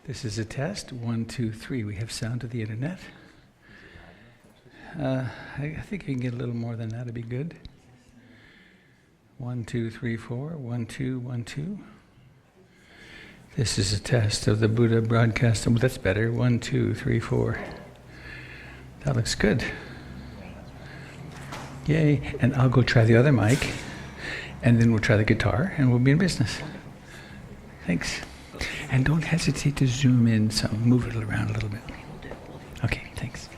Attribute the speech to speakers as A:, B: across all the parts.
A: This is a test. 1, 2, 3. We have sound to the internet. I think if you can get a little more than that, it'd be good. 1, 2, 3, 4. 1, 2, 1, 2. This is a test of the Buddha broadcast. Oh, that's better. 1, 2, 3, 4. That looks good. Yay. And I'll go try the other mic, and then we'll try the guitar, and we'll be in business. Thanks. And don't hesitate to zoom in some, move it around a little bit. Okay, thanks.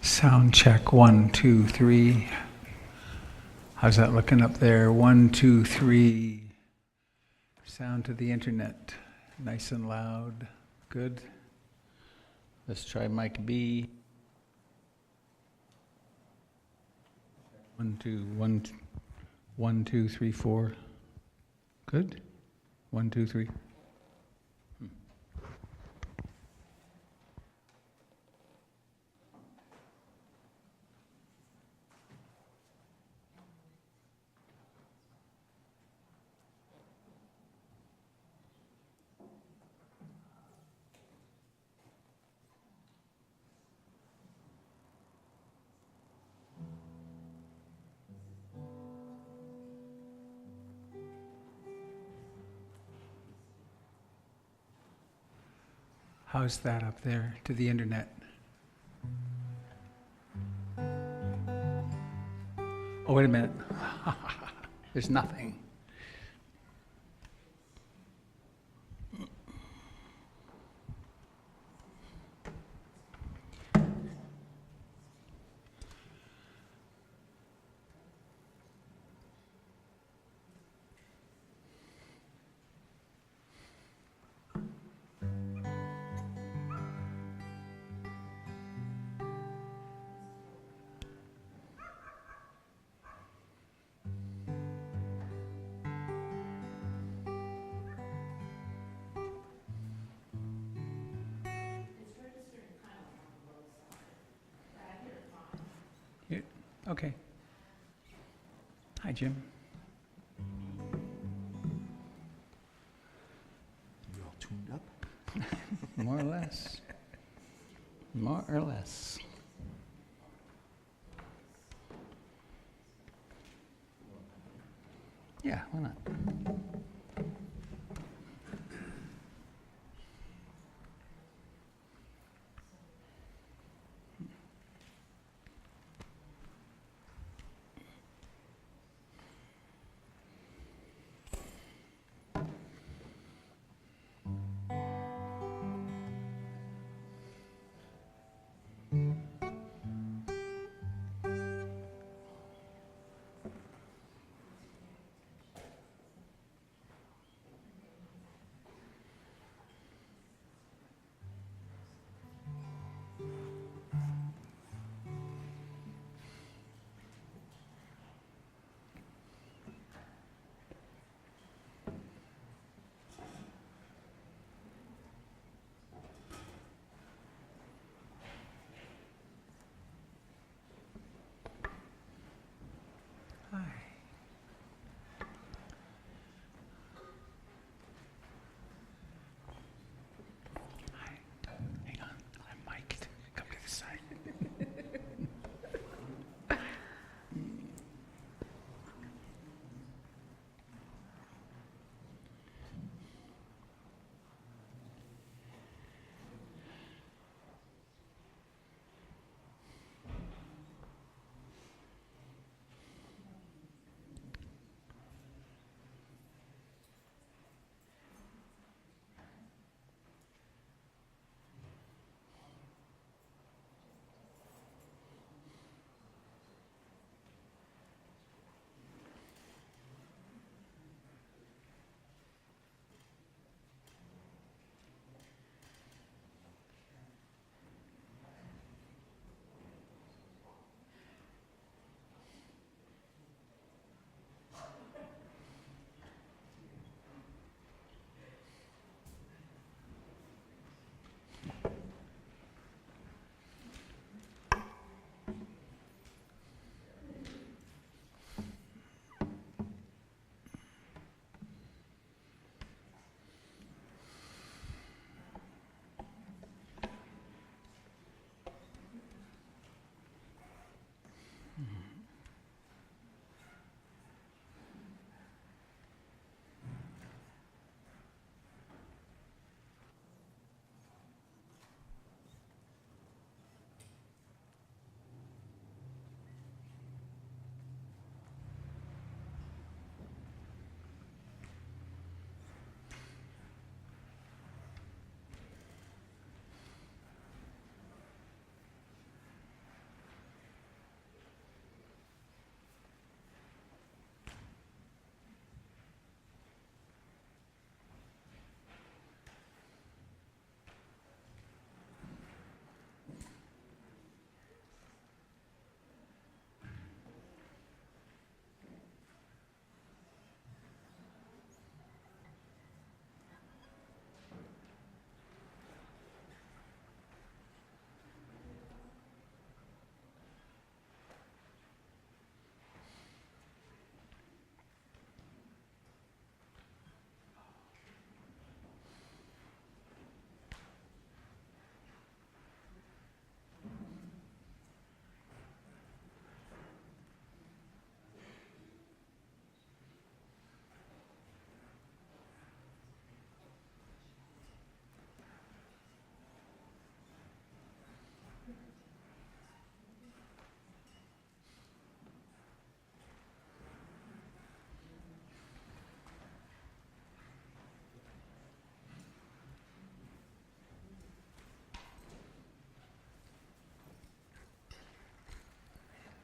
A: Sound check. 1, 2, 3. How's that looking up there? 1, 2, 3. Sound to the internet. Nice and loud. Good. Let's try mic B. 1, 2, 1, 1, 2, 3, 4. Good. 1, 2, 3. How's that up there to the internet? Oh, wait a minute. There's nothing. Okay. Hi, Jim.
B: You all tuned up?
C: More or less. More or less. Yeah, why not?
A: Hi. Hi. Hang on. I'm mic'd. Come to the side.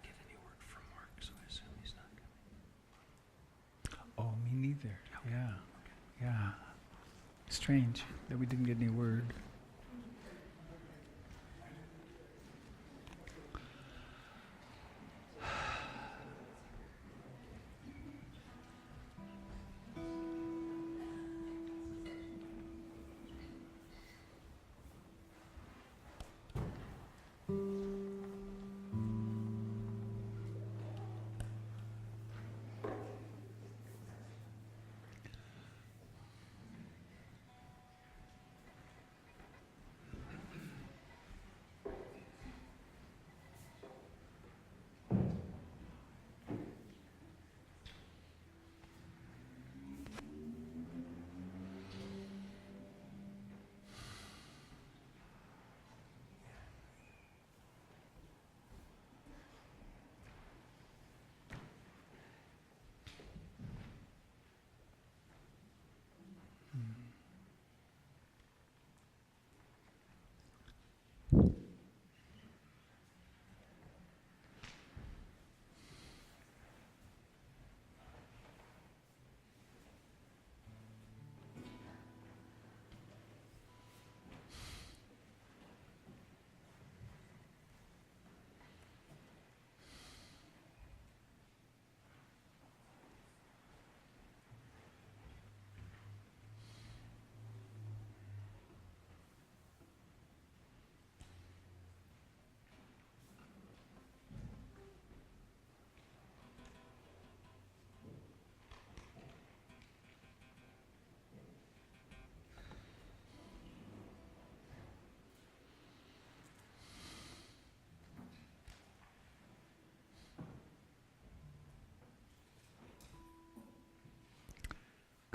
B: Get any word from Mark, so I assume he's not coming.
A: Oh, me neither. Yeah. Yeah. Strange that we didn't get any word.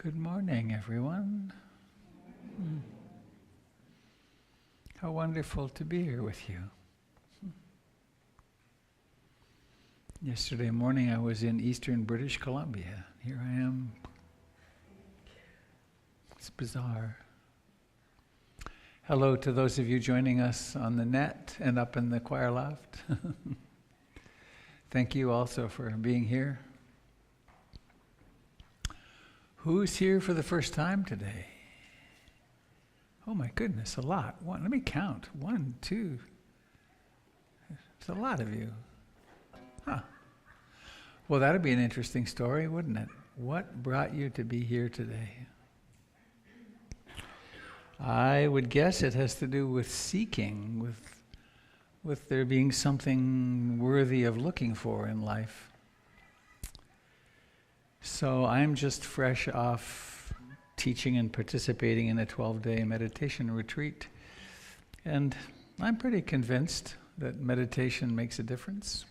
A: Good morning, everyone. How wonderful to be here with you. Yesterday morning I was in eastern British Columbia. Here I am. It's bizarre. Hello to those of you joining us on the net and up in the choir loft. Thank you also for being here. Who's here for the first time today? Oh my goodness, a lot. Let me count. 1, 2. It's a lot of you. Huh. Well, that'd be an interesting story, wouldn't it? What brought you to be here today? I would guess it has to do with seeking, with there being something worthy of looking for in life. So I'm just fresh off teaching and participating in a 12-day meditation retreat. And I'm pretty convinced that meditation makes a difference.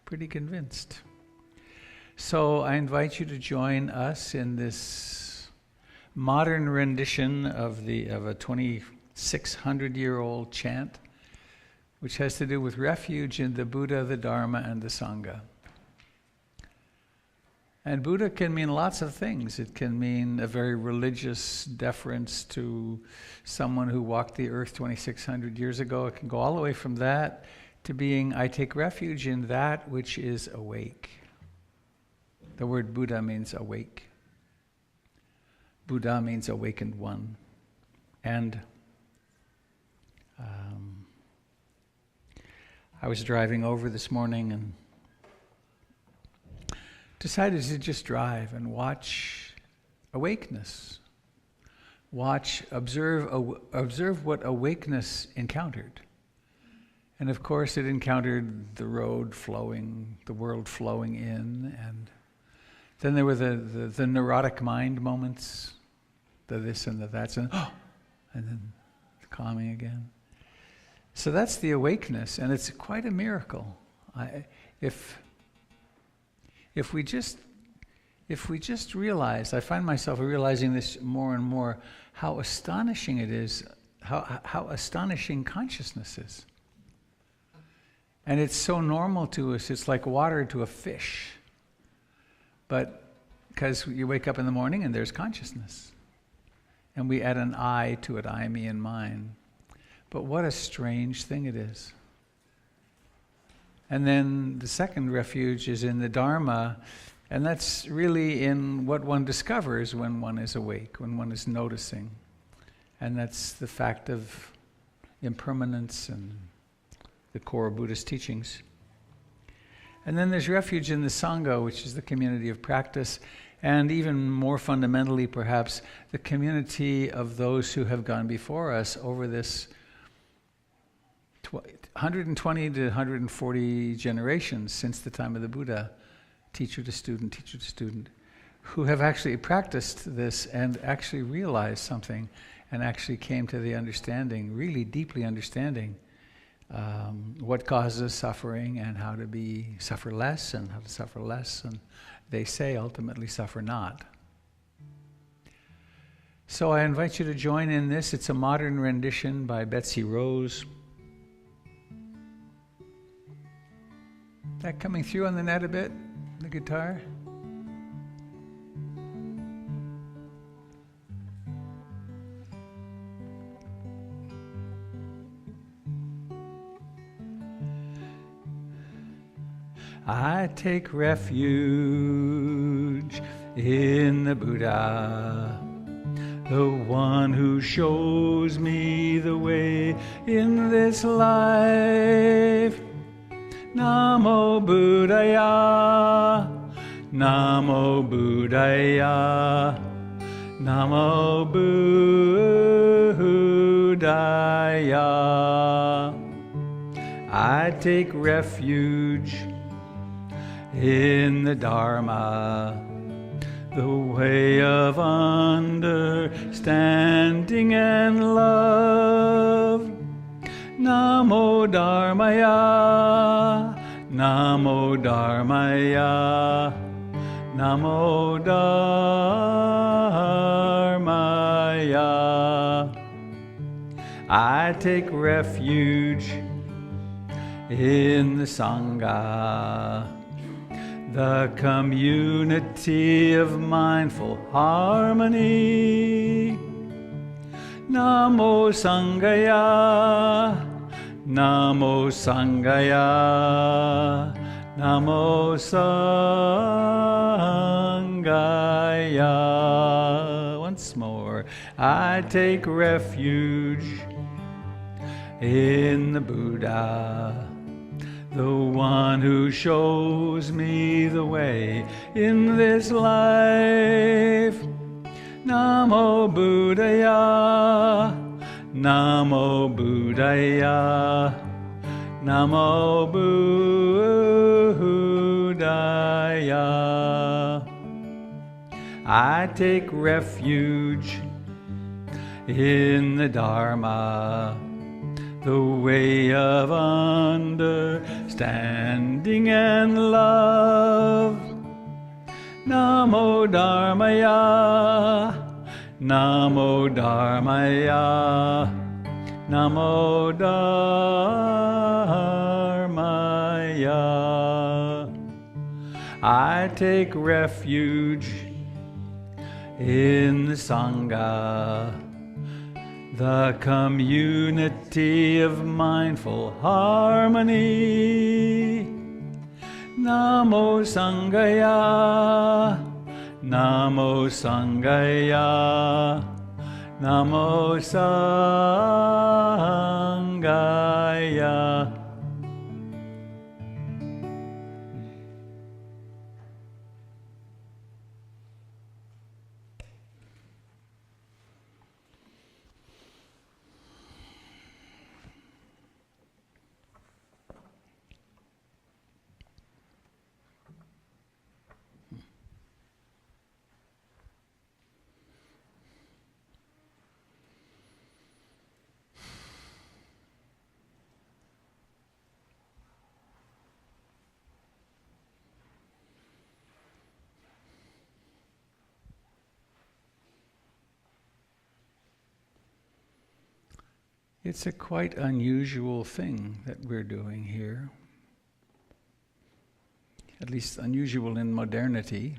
A: Pretty convinced. So I invite you to join us in this modern rendition of a 2,600-year-old chant, which has to do with refuge in the Buddha, the Dharma, and the Sangha. And Buddha can mean lots of things. It can mean a very religious deference to someone who walked the earth 2,600 years ago. It can go all the way from that to being, I take refuge in that which is awake. The word Buddha means awake. Buddha means awakened one. And I was driving over this morning and decided to just drive and watch awakeness. Observe what awakeness encountered. And of course it encountered the road flowing, the world flowing in, and then there were the neurotic mind moments, the this and the that's, and then calming again. So that's the awakeness, and it's quite a miracle. If we just realize, I find myself realizing this more and more, how astonishing it is, how astonishing consciousness is. And it's so normal to us, it's like water to a fish. But because you wake up in the morning and there's consciousness. And we add an I to it, I, me, and mine. But what a strange thing it is. And then the second refuge is in the Dharma, and that's really in what one discovers when one is awake, when one is noticing. And that's the fact of impermanence and the core Buddhist teachings. And then there's refuge in the Sangha, which is the community of practice, and even more fundamentally perhaps, the community of those who have gone before us over this 120 to 140 generations since the time of the Buddha, teacher to student, who have actually practiced this and actually realized something and actually came to the understanding, really deeply understanding what causes suffering and how to suffer less and how to suffer less, and they say ultimately suffer not. So I invite you to join in this. It's a modern rendition by Betsy Rose. That coming through on the net a bit, the guitar? I take refuge in the Buddha, the one who shows me the way in this life. Namo Buddhaya, Namo Buddhaya, Namo Buddhaya. I take refuge in the Dharma, the way of understanding and love. Namo Dharmaya, Namo Dharmaya, Namo Dharmaya. I take refuge in the Sangha, the community of mindful harmony. Namo Sangaya, Namo Sangaya, Namo Sangaya. Once more, I take refuge in the Buddha, the one who shows me the way in this life. Namo Buddhaya, Namo Buddhaya, Namo Buddhaya. I take refuge in the Dharma, the way of understanding and love. Namo Dharmaya, Namo Dharmaya, Namo Dharmaya. I take refuge in the Sangha, the community of mindful harmony. Namo Sangaya, Namo Sangaya, Namo Sangaya. It's a quite unusual thing that we're doing here, at least unusual in modernity,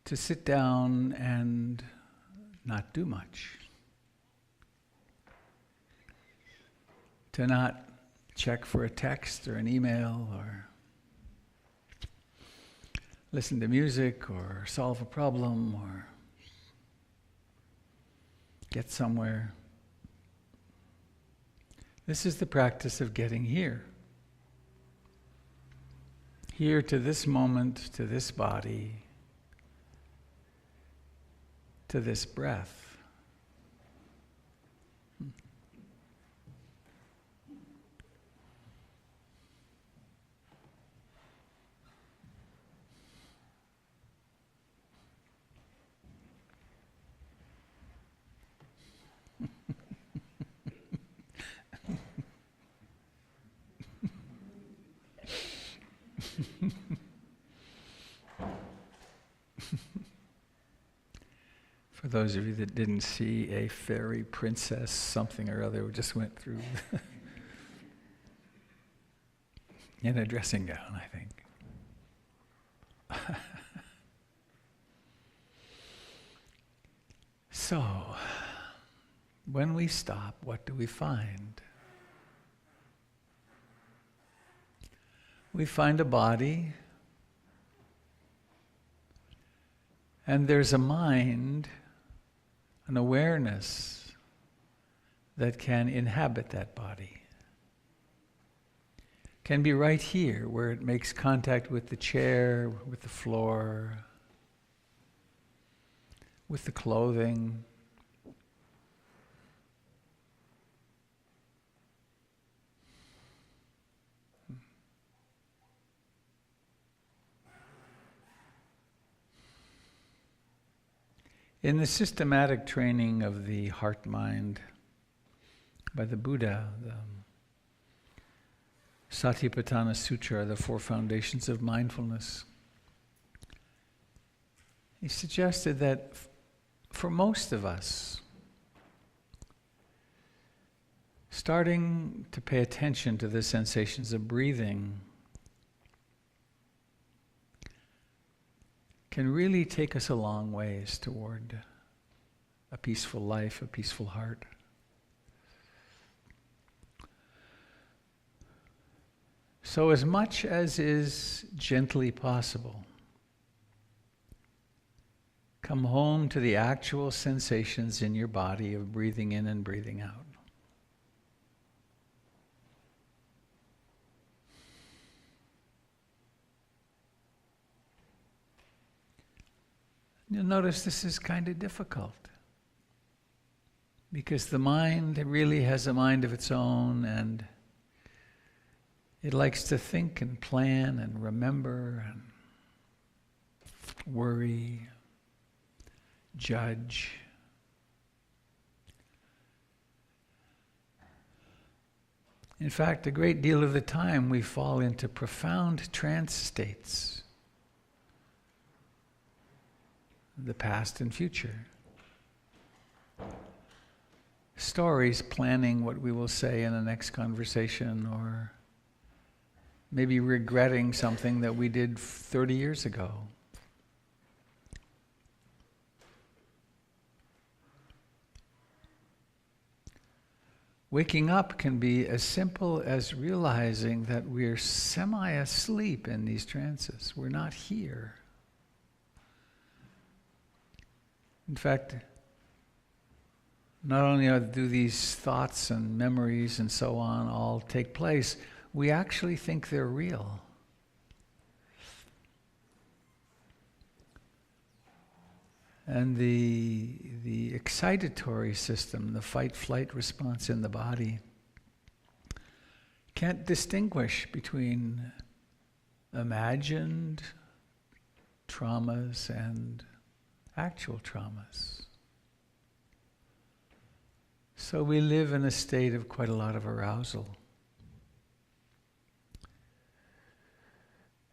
A: to sit down and not do much, to not check for a text or an email or listen to music or solve a problem or get somewhere. This is the practice of getting here. Here to this moment, to this body, to this breath. For those of you that didn't see, a fairy princess something or other just went through in a dressing gown, I think. So, when we stop, what do we find? We find a body, and there's a mind, an awareness that can inhabit that body. Can be right here, where it makes contact with the chair, with the floor, with the clothing. In the systematic training of the heart-mind by the Buddha, the Satipatthana Sutra, the Four Foundations of Mindfulness, he suggested that for most of us, starting to pay attention to the sensations of breathing can really take us a long ways toward a peaceful life, a peaceful heart. So as much as is gently possible, come home to the actual sensations in your body of breathing in and breathing out. You'll notice this is kind of difficult because the mind really has a mind of its own, and it likes to think and plan and remember and worry, judge. In fact, a great deal of the time we fall into profound trance states, the past and future. Stories planning what we will say in the next conversation, or maybe regretting something that we did 30 years ago. Waking up can be as simple as realizing that we're semi-asleep in these trances. We're not here. In fact, not only do these thoughts and memories and so on all take place, we actually think they're real. And the excitatory system, the fight-flight response in the body, can't distinguish between imagined traumas and actual traumas. So we live in a state of quite a lot of arousal.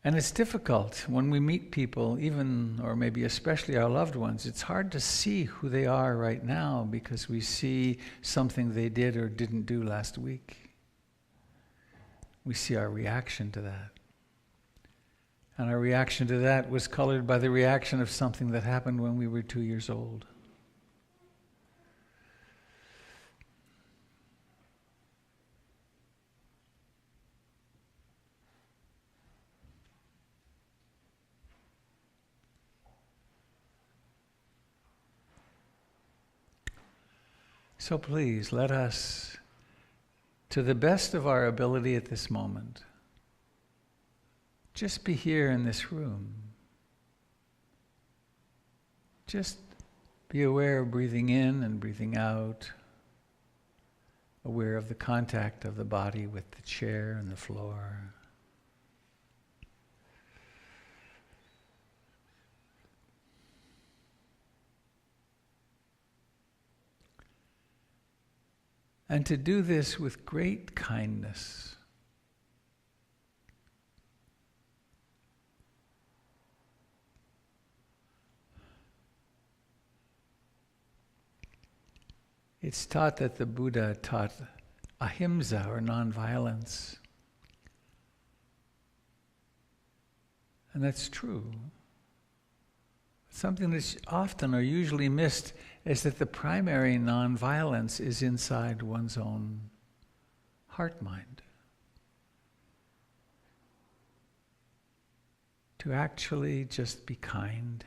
A: And it's difficult when we meet people, even, or maybe especially our loved ones, it's hard to see who they are right now because we see something they did or didn't do last week. We see our reaction to that. And our reaction to that was colored by the reaction of something that happened when we were 2 years old. So please, let us, to the best of our ability at this moment, just be here in this room. Just be aware of breathing in and breathing out, aware of the contact of the body with the chair and the floor. And to do this with great kindness. It's taught that the Buddha taught ahimsa, or nonviolence. And that's true. Something that's often or usually missed is that the primary nonviolence is inside one's own heart-mind. To actually just be kind.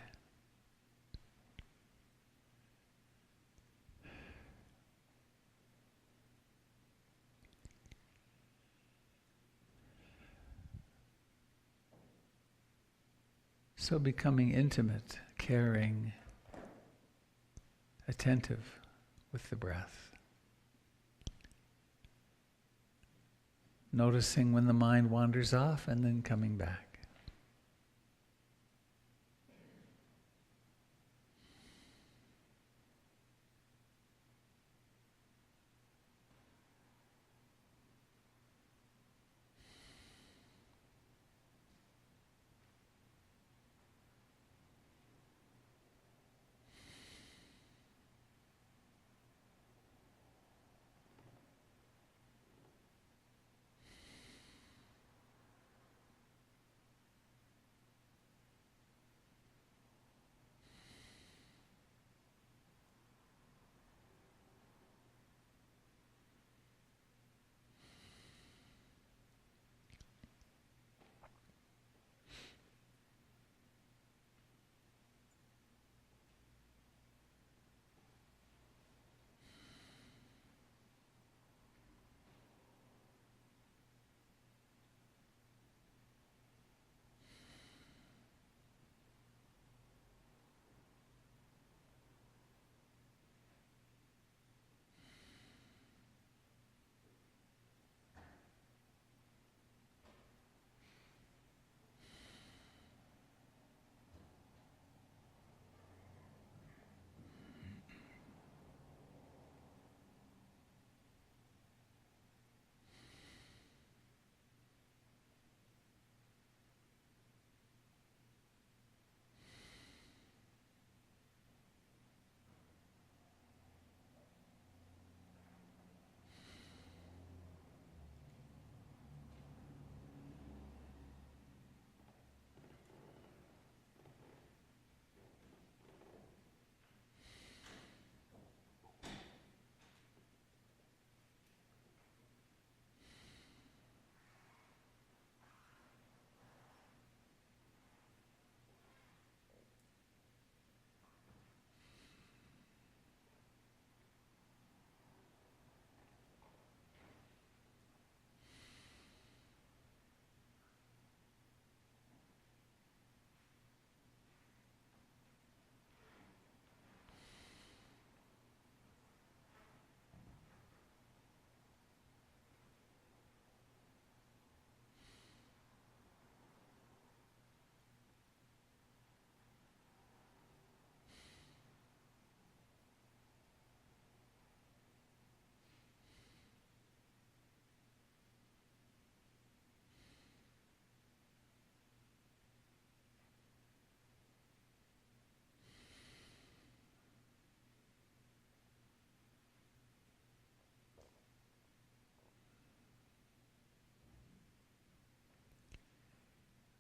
A: So becoming intimate, caring, attentive with the breath. Noticing when the mind wanders off and then coming back.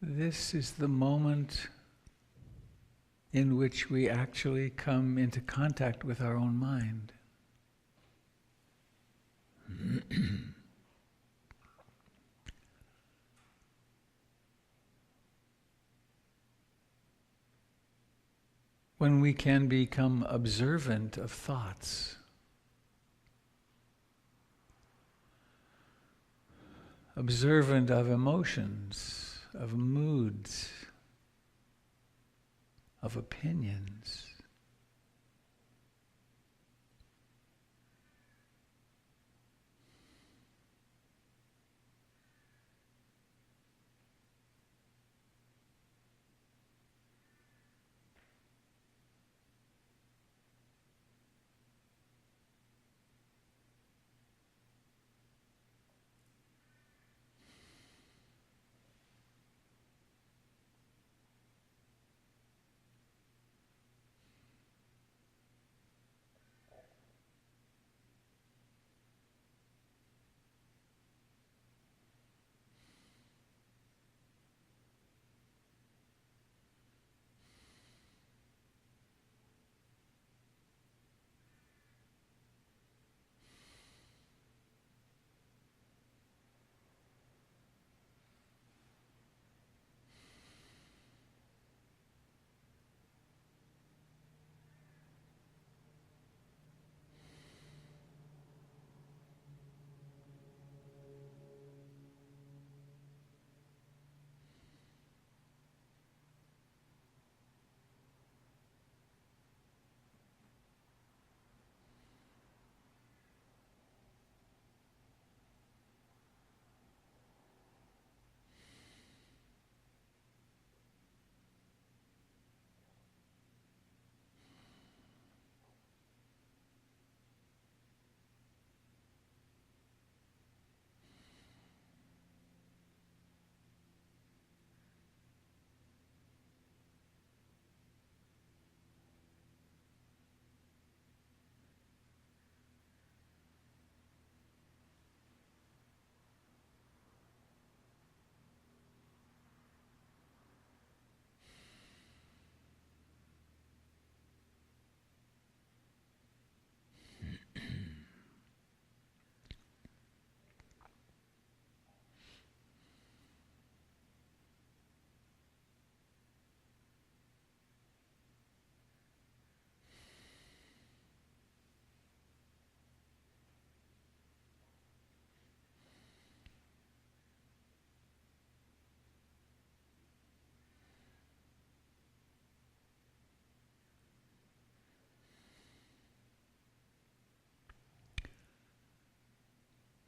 A: This is the moment in which we actually come into contact with our own mind. When we can become observant of thoughts, observant of emotions, of moods, of opinions.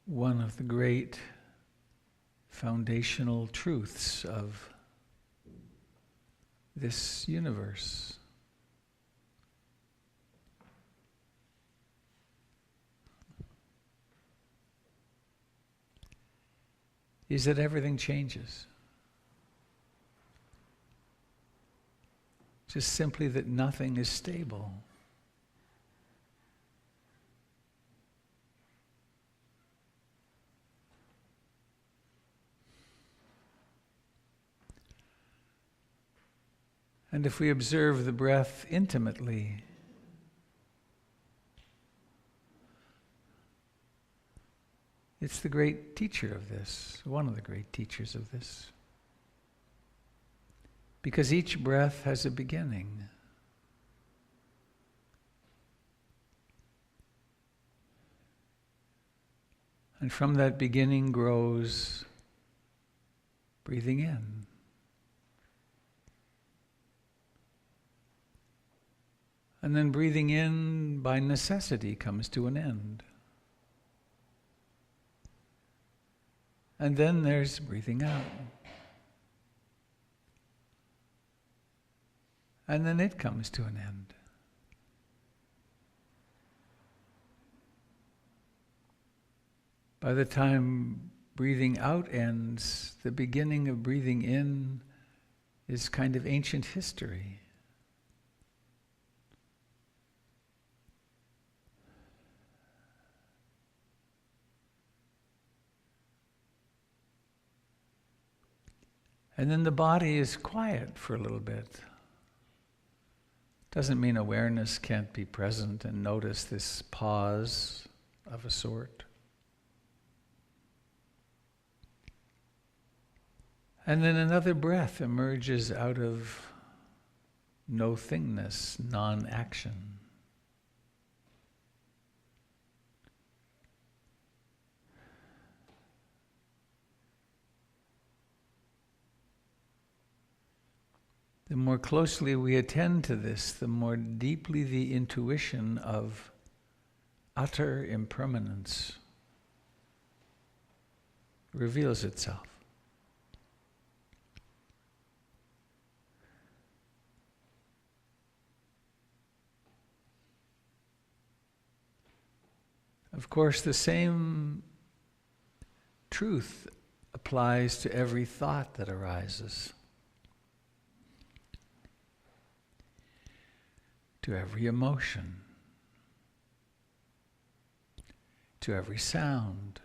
A: One of the great foundational truths of this universe is that everything changes. Just simply that nothing is stable. And if we observe the breath intimately, it's the great teacher of this, one of the great teachers of this. Because each breath has a beginning. And from that beginning grows breathing in. And then breathing in by necessity comes to an end. And then there's breathing out. And then it comes to an end. By the time breathing out ends, the beginning of breathing in is kind of ancient history. And then the body is quiet for a little bit. Doesn't mean awareness can't be present and notice this pause of a sort. And then another breath emerges out of no-thingness, non-action. The more closely we attend to this, the more deeply the intuition of utter impermanence reveals itself. Of course, the same truth applies to every thought that arises, to every emotion, to every sound.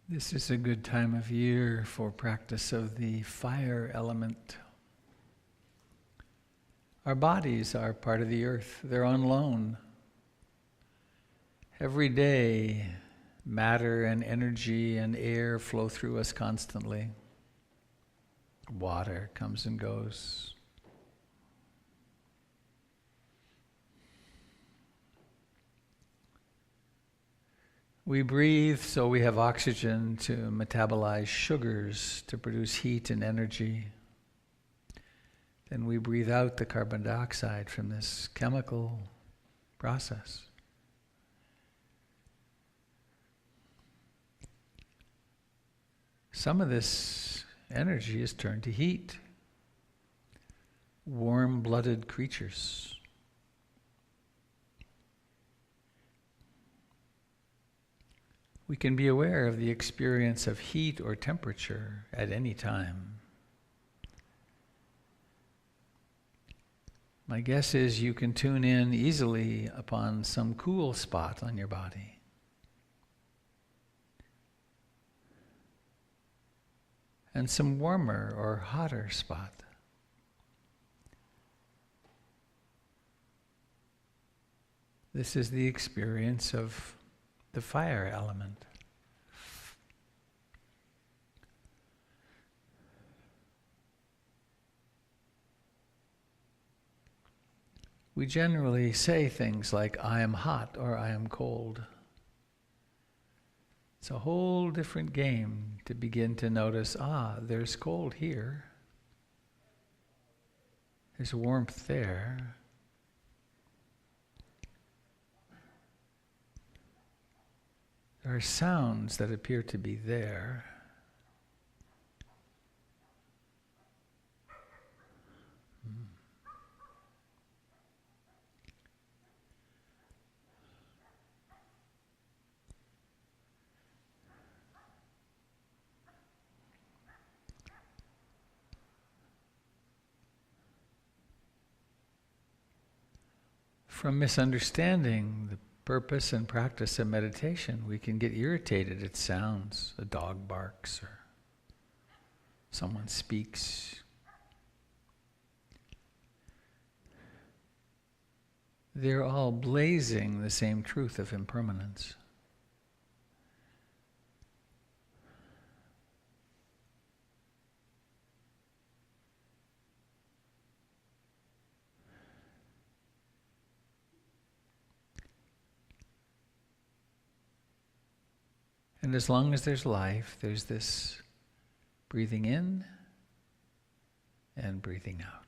A: This is a good time of year for practice of the fire element. Our bodies are part of the earth. They're on loan. Every day, matter and energy and air flow through us constantly. Water comes and goes. We breathe so we have oxygen to metabolize sugars to produce heat and energy. Then we breathe out the carbon dioxide from this chemical process. Some of this energy is turned to heat. Warm-blooded creatures. We can be aware of the experience of heat or temperature at any time. My guess is you can tune in easily upon some cool spot on your body. And some warmer or hotter spot. This is the experience of the fire element. We generally say things like, I am hot or I am cold. It's a whole different game to begin to notice, there's cold here. There's warmth there. There are sounds that appear to be there. From misunderstanding the purpose and practice of meditation, we can get irritated at sounds. A dog barks or someone speaks. They're all blazing the same truth of impermanence. And as long as there's life, there's this breathing in and breathing out.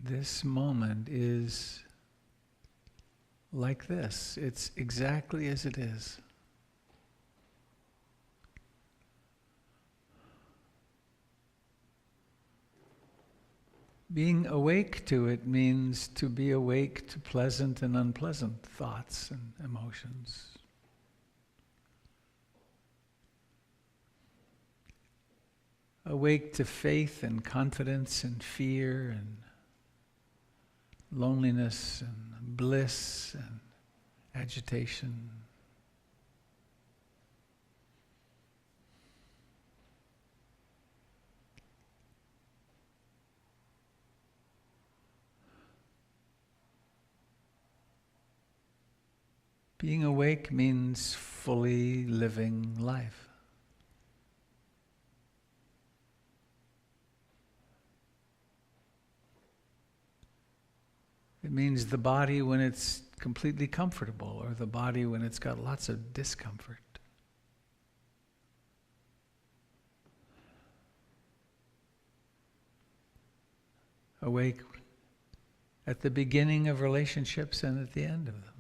A: this moment is like this. It's exactly as it is. Being awake to it means to be awake to pleasant and unpleasant thoughts and emotions. Awake to faith and confidence and fear and loneliness and bliss and agitation. Being awake means fully living life. It means the body when it's completely comfortable, or the body when it's got lots of discomfort. Awake at the beginning of relationships and at the end of them.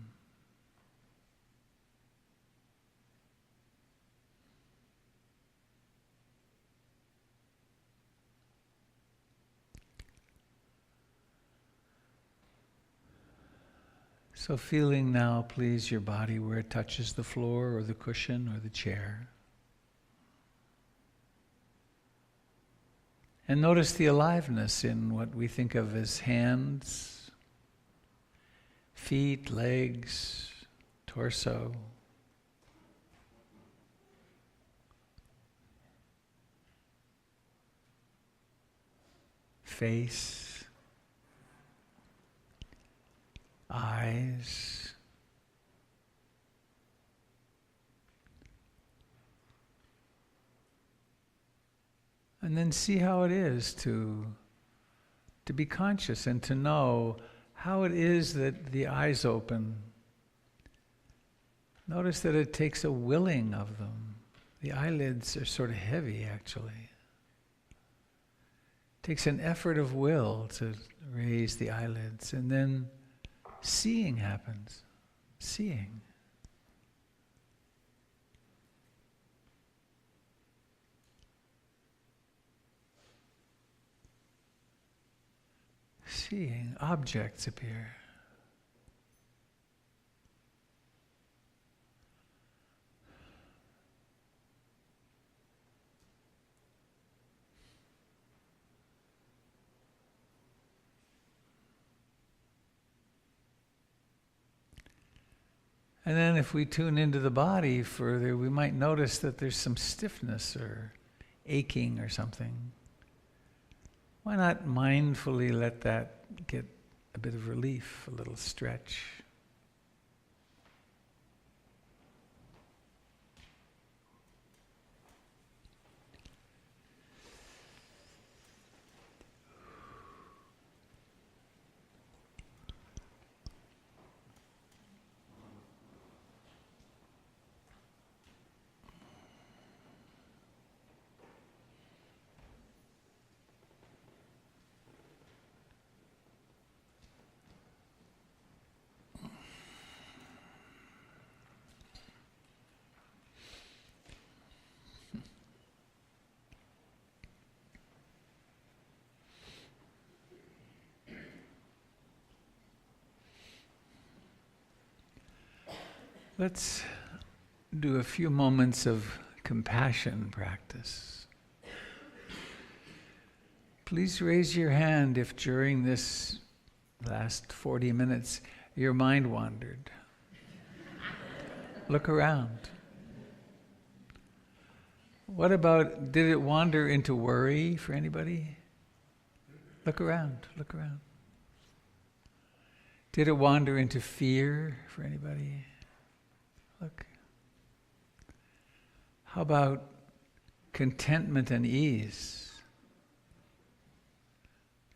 A: So feeling now, please, your body where it touches the floor or the cushion or the chair. And notice the aliveness in what we think of as hands, feet, legs, torso. Face. Eyes, and then see how it is to be conscious and to know how it is that the eyes open. Notice that it takes a willing of them. The eyelids are sort of heavy, actually. It takes an effort of will to raise the eyelids, and then seeing happens. Seeing. Seeing. Objects appear. And then if we tune into the body further, we might notice that there's some stiffness or aching or something. Why not mindfully let that get a bit of relief, a little stretch? Let's do a few moments of compassion practice. Please raise your hand if during this last 40 minutes your mind wandered. Look around. What about, did it wander into worry for anybody? Look around, look around. Did it wander into fear for anybody? Look. How about contentment and ease?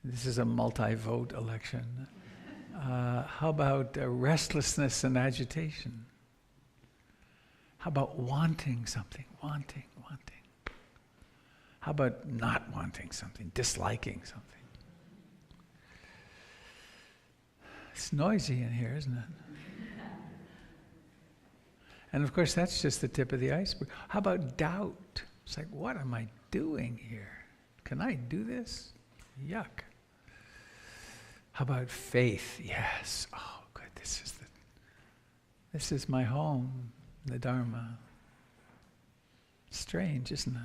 A: This is a multi-vote election. How about restlessness and agitation? How about wanting something? Wanting. How about not wanting something, disliking something? It's noisy in here, isn't it? And of course, that's just the tip of the iceberg. How about doubt? It's like, what am I doing here? Can I do this? Yuck. How about faith? Yes. Oh, good. This is my home, the Dharma. Strange, isn't it?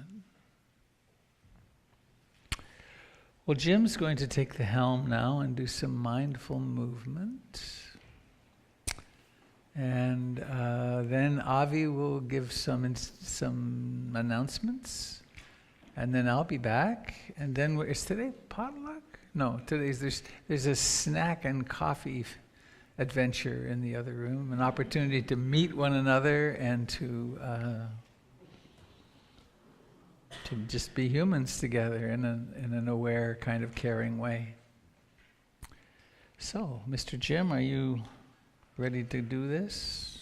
A: Well, Jim's going to take the helm now and do some mindful movement. And then Avi will give some announcements. And then I'll be back. And then, is today potluck? No, there's a snack and coffee adventure in the other room, an opportunity to meet one another and to just be humans together in an aware, kind of caring way. So, Mr. Jim, are you ready to do this?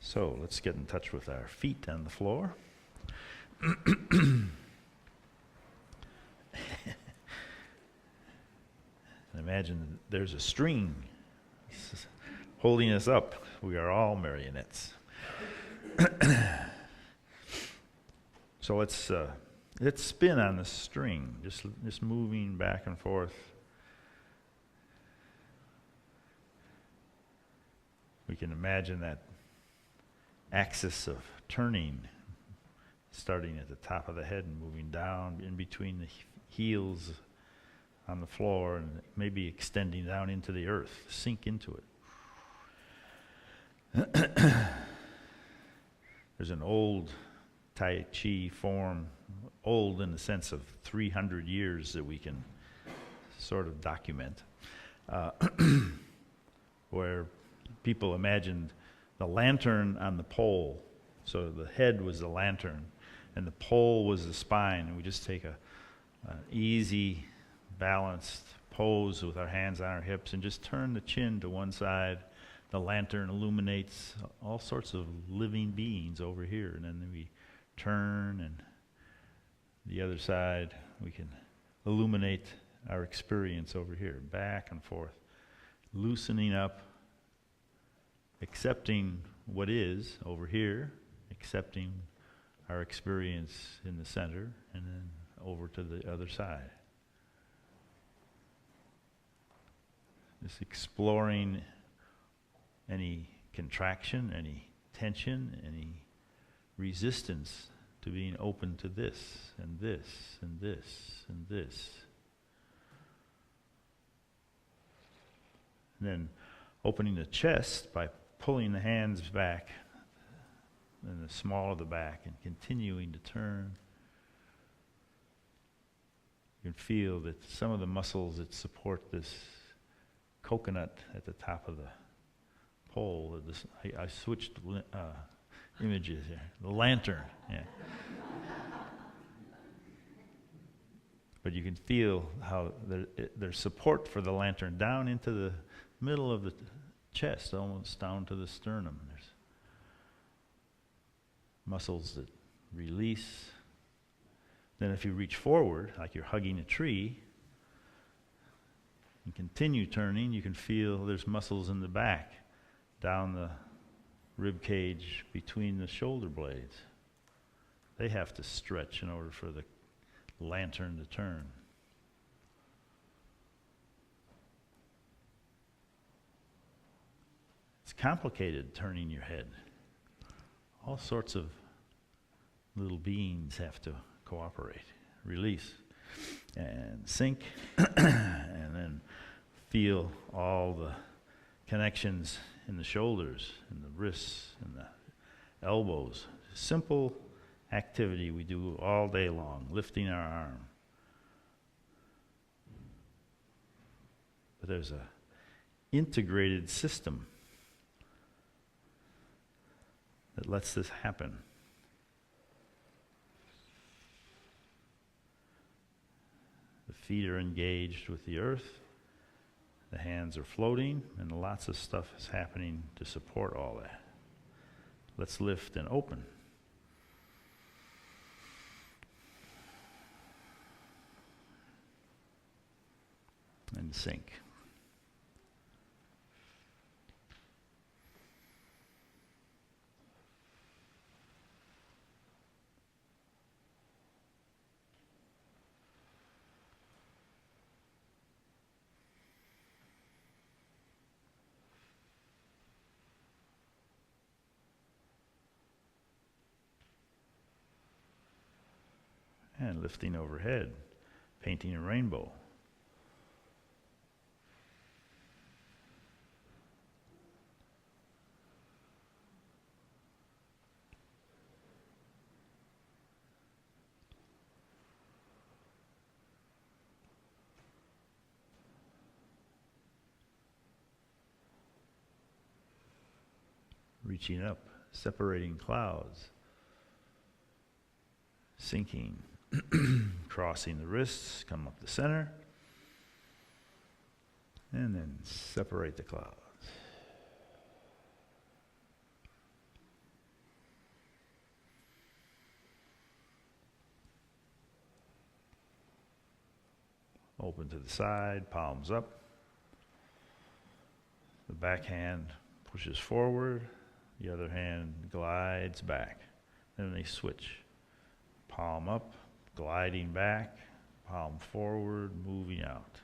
B: So let's get in touch with our feet on the floor. Imagine there's a string holding us up. We are all marionettes. So let's spin on the string, just moving back and forth. We can imagine that axis of turning, starting at the top of the head and moving down in between the heels on the floor and maybe extending down into the earth, sink into it. There's an old Tai Chi form, old in the sense of 300 years that we can sort of document, where people imagined the lantern on the pole. So the head was the lantern, and the pole was the spine. And we just take an easy, balanced pose with our hands on our hips and just turn the chin to one side. The lantern illuminates all sorts of living beings over here. And then we turn, and the other side, we can illuminate our experience over here, back and forth, loosening up, accepting what is over here, accepting our experience in the center, and then over to the other side. Just exploring any contraction, any tension, any resistance to being open to this, and this, and this, and this. And then opening the chest by pulling the hands back and the small of the back and continuing to turn. You can feel that some of the muscles that support this coconut at the top of the pole, I switched images here. The lantern, yeah. But you can feel how there's support for the lantern down into the middle of the chest, almost down to the sternum. There's muscles that release. Then if you reach forward, like you're hugging a tree, and continue turning, you can feel there's muscles in the back, down the rib cage between the shoulder blades. They have to stretch in order for the lantern to turn. It's complicated turning your head. All sorts of little beings have to cooperate. Release and sink, and then feel all the connections in the shoulders and the wrists and the elbows. Simple activity we do all day long, lifting our arm. But there's a integrated system that lets this happen. The feet are engaged with the earth, the hands are floating, and lots of stuff is happening to support all that. Let's lift and open. And sink. And lifting overhead, painting a rainbow. Reaching up, separating clouds, sinking, crossing the wrists, come up the center, and then separate the clouds. Open to the side, palms up. The back hand pushes forward, the other hand glides back. Then they switch. Palm up, gliding back, palm forward, moving out.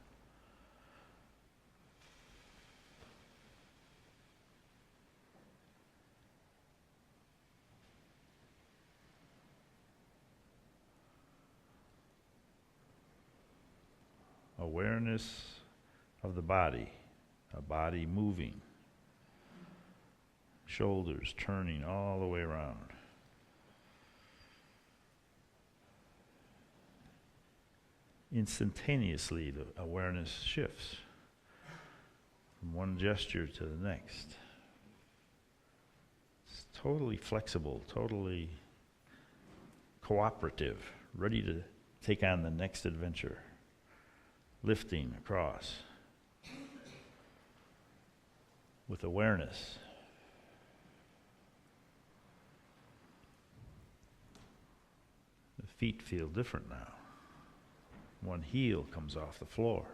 B: Awareness of the body, a body moving. Shoulders turning all the way around. Instantaneously, the awareness shifts from one gesture to the next. It's totally flexible, totally cooperative, ready to take on the next adventure. Lifting across with awareness. The feet feel different now. One heel comes off the floor.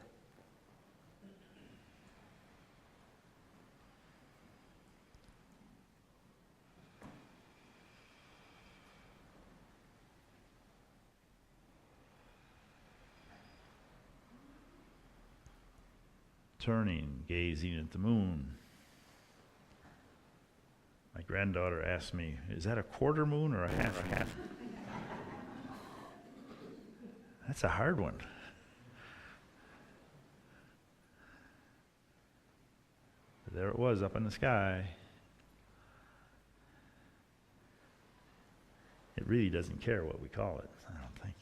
B: Turning, gazing at the moon. My granddaughter asked me, is that a quarter moon or a half moon? That's a hard one. There it was up in the sky. It really doesn't care what we call it, I don't think.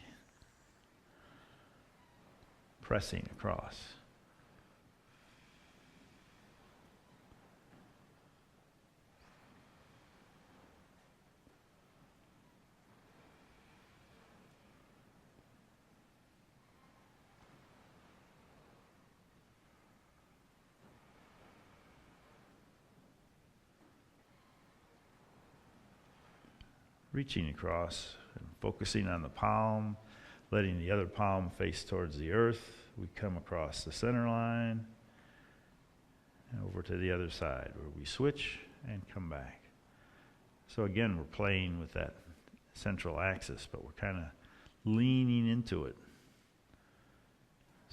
B: Pressing across. Reaching across and focusing on the palm, letting the other palm face towards the earth. We come across the center line and over to the other side where we switch and come back. So again, we're playing with that central axis, but we're kind of leaning into it.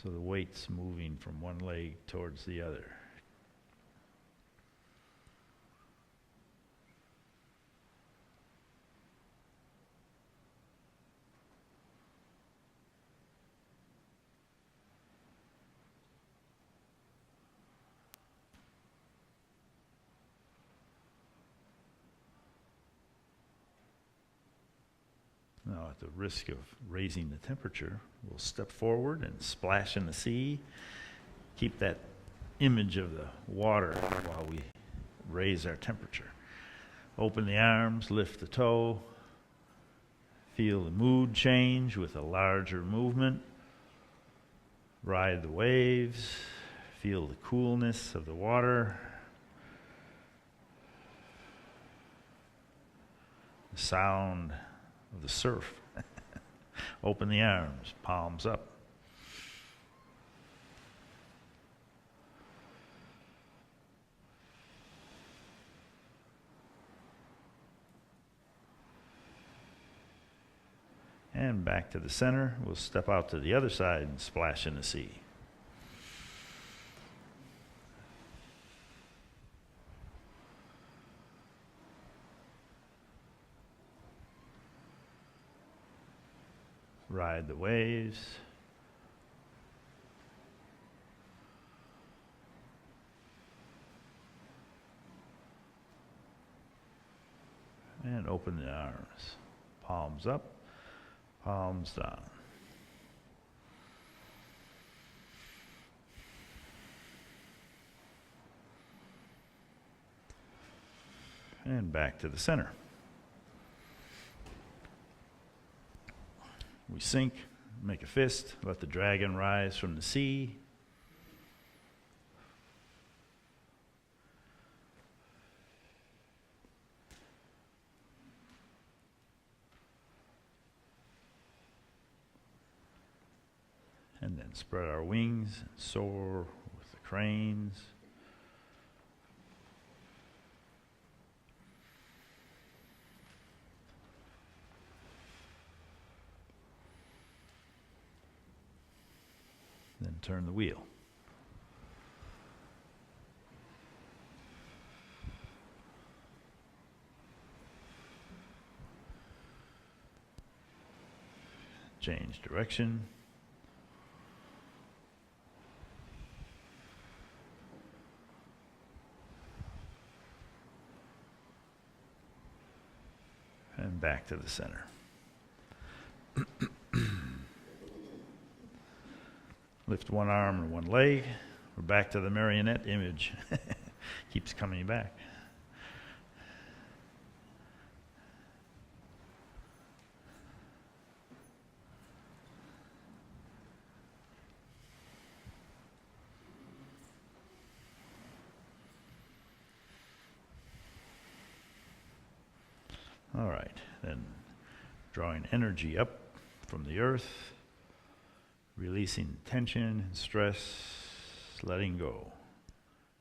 B: So the weight's moving from one leg towards the other. Now, at the risk of raising the temperature, we'll step forward and splash in the sea. Keep that image of the water while we raise our temperature. Open the arms, lift the toe. Feel the mood change with a larger movement. Ride the waves. Feel the coolness of the water. The sound of the surf. Open the arms, palms up. And back to the center. We'll step out to the other side and splash in the sea. Ride the waves. And open the arms. Palms up, palms down. And back to the center. We sink, make a fist, let the dragon rise from the sea. And then spread our wings and soar with the cranes. Then turn the wheel. Change direction. And back to the center. Lift one arm and one leg. We're back to the marionette image. Keeps coming back. All right, then drawing energy up from the earth. Releasing tension and stress, letting go.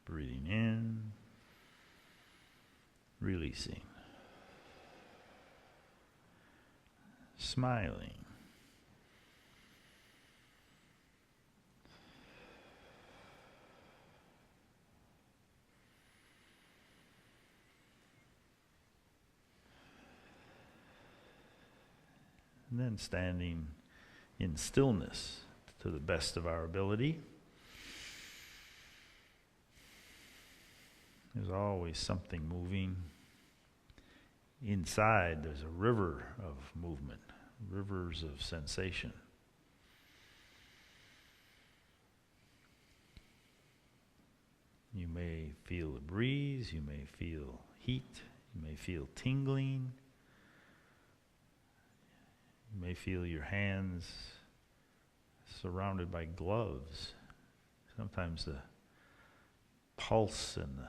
B: Breathing in, releasing. Smiling. And then standing in stillness to the best of our ability. There's always something moving. Inside, there's a river of movement, rivers of sensation. You may feel the breeze, you may feel heat, you may feel tingling. You may feel your hands surrounded by gloves. Sometimes the pulse and the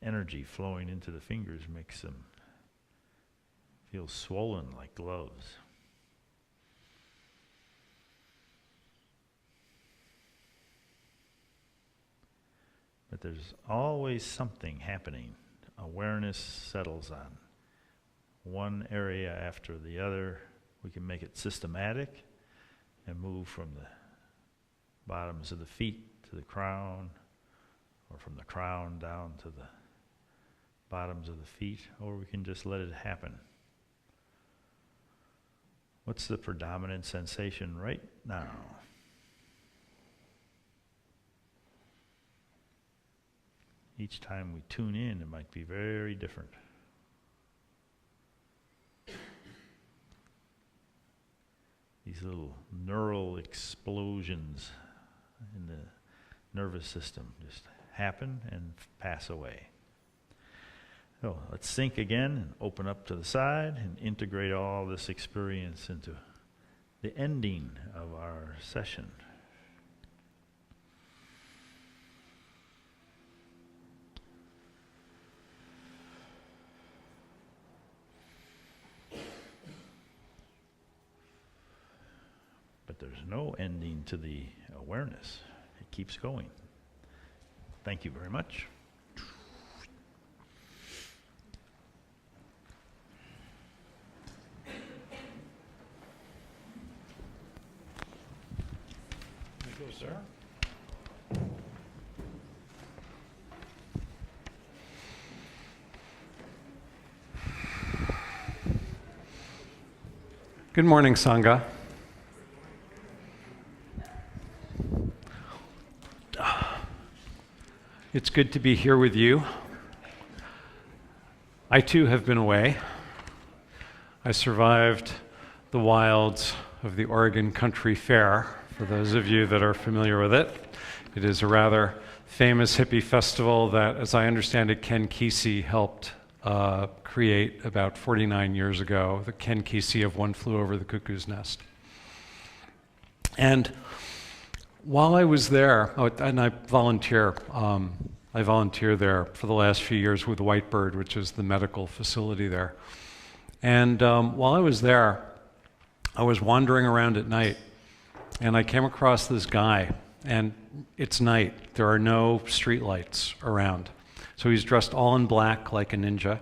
B: energy flowing into the fingers makes them feel swollen like gloves. But there's always something happening. Awareness settles on one area after the other. We can make it systematic and move from the bottoms of the feet to the crown, or from the crown down to the bottoms of the feet, or we can just let it happen. What's the predominant sensation right now? Each time we tune in, it might be very different. these little neural explosions in the nervous system just happen and pass away. So let's think again and open up to the side and integrate all this experience into the ending of our session. But there's no ending to the awareness. It keeps going. Thank you very much. There you go, sir.
D: Good morning, Sangha. It's good to be here with you. I too have been away. I survived the wilds of the Oregon Country Fair, for those of you that are familiar with it. It is a rather famous hippie festival that, as I understand it, Ken Kesey helped create about 49 years ago, the Ken Kesey of One Flew Over the Cuckoo's Nest. And while I was there, and I volunteer there for the last few years with Whitebird, which is the medical facility there. And while I was there, I was wandering around at night, and I came across this guy, and it's night. There are no streetlights around. So he's dressed all in black like a ninja.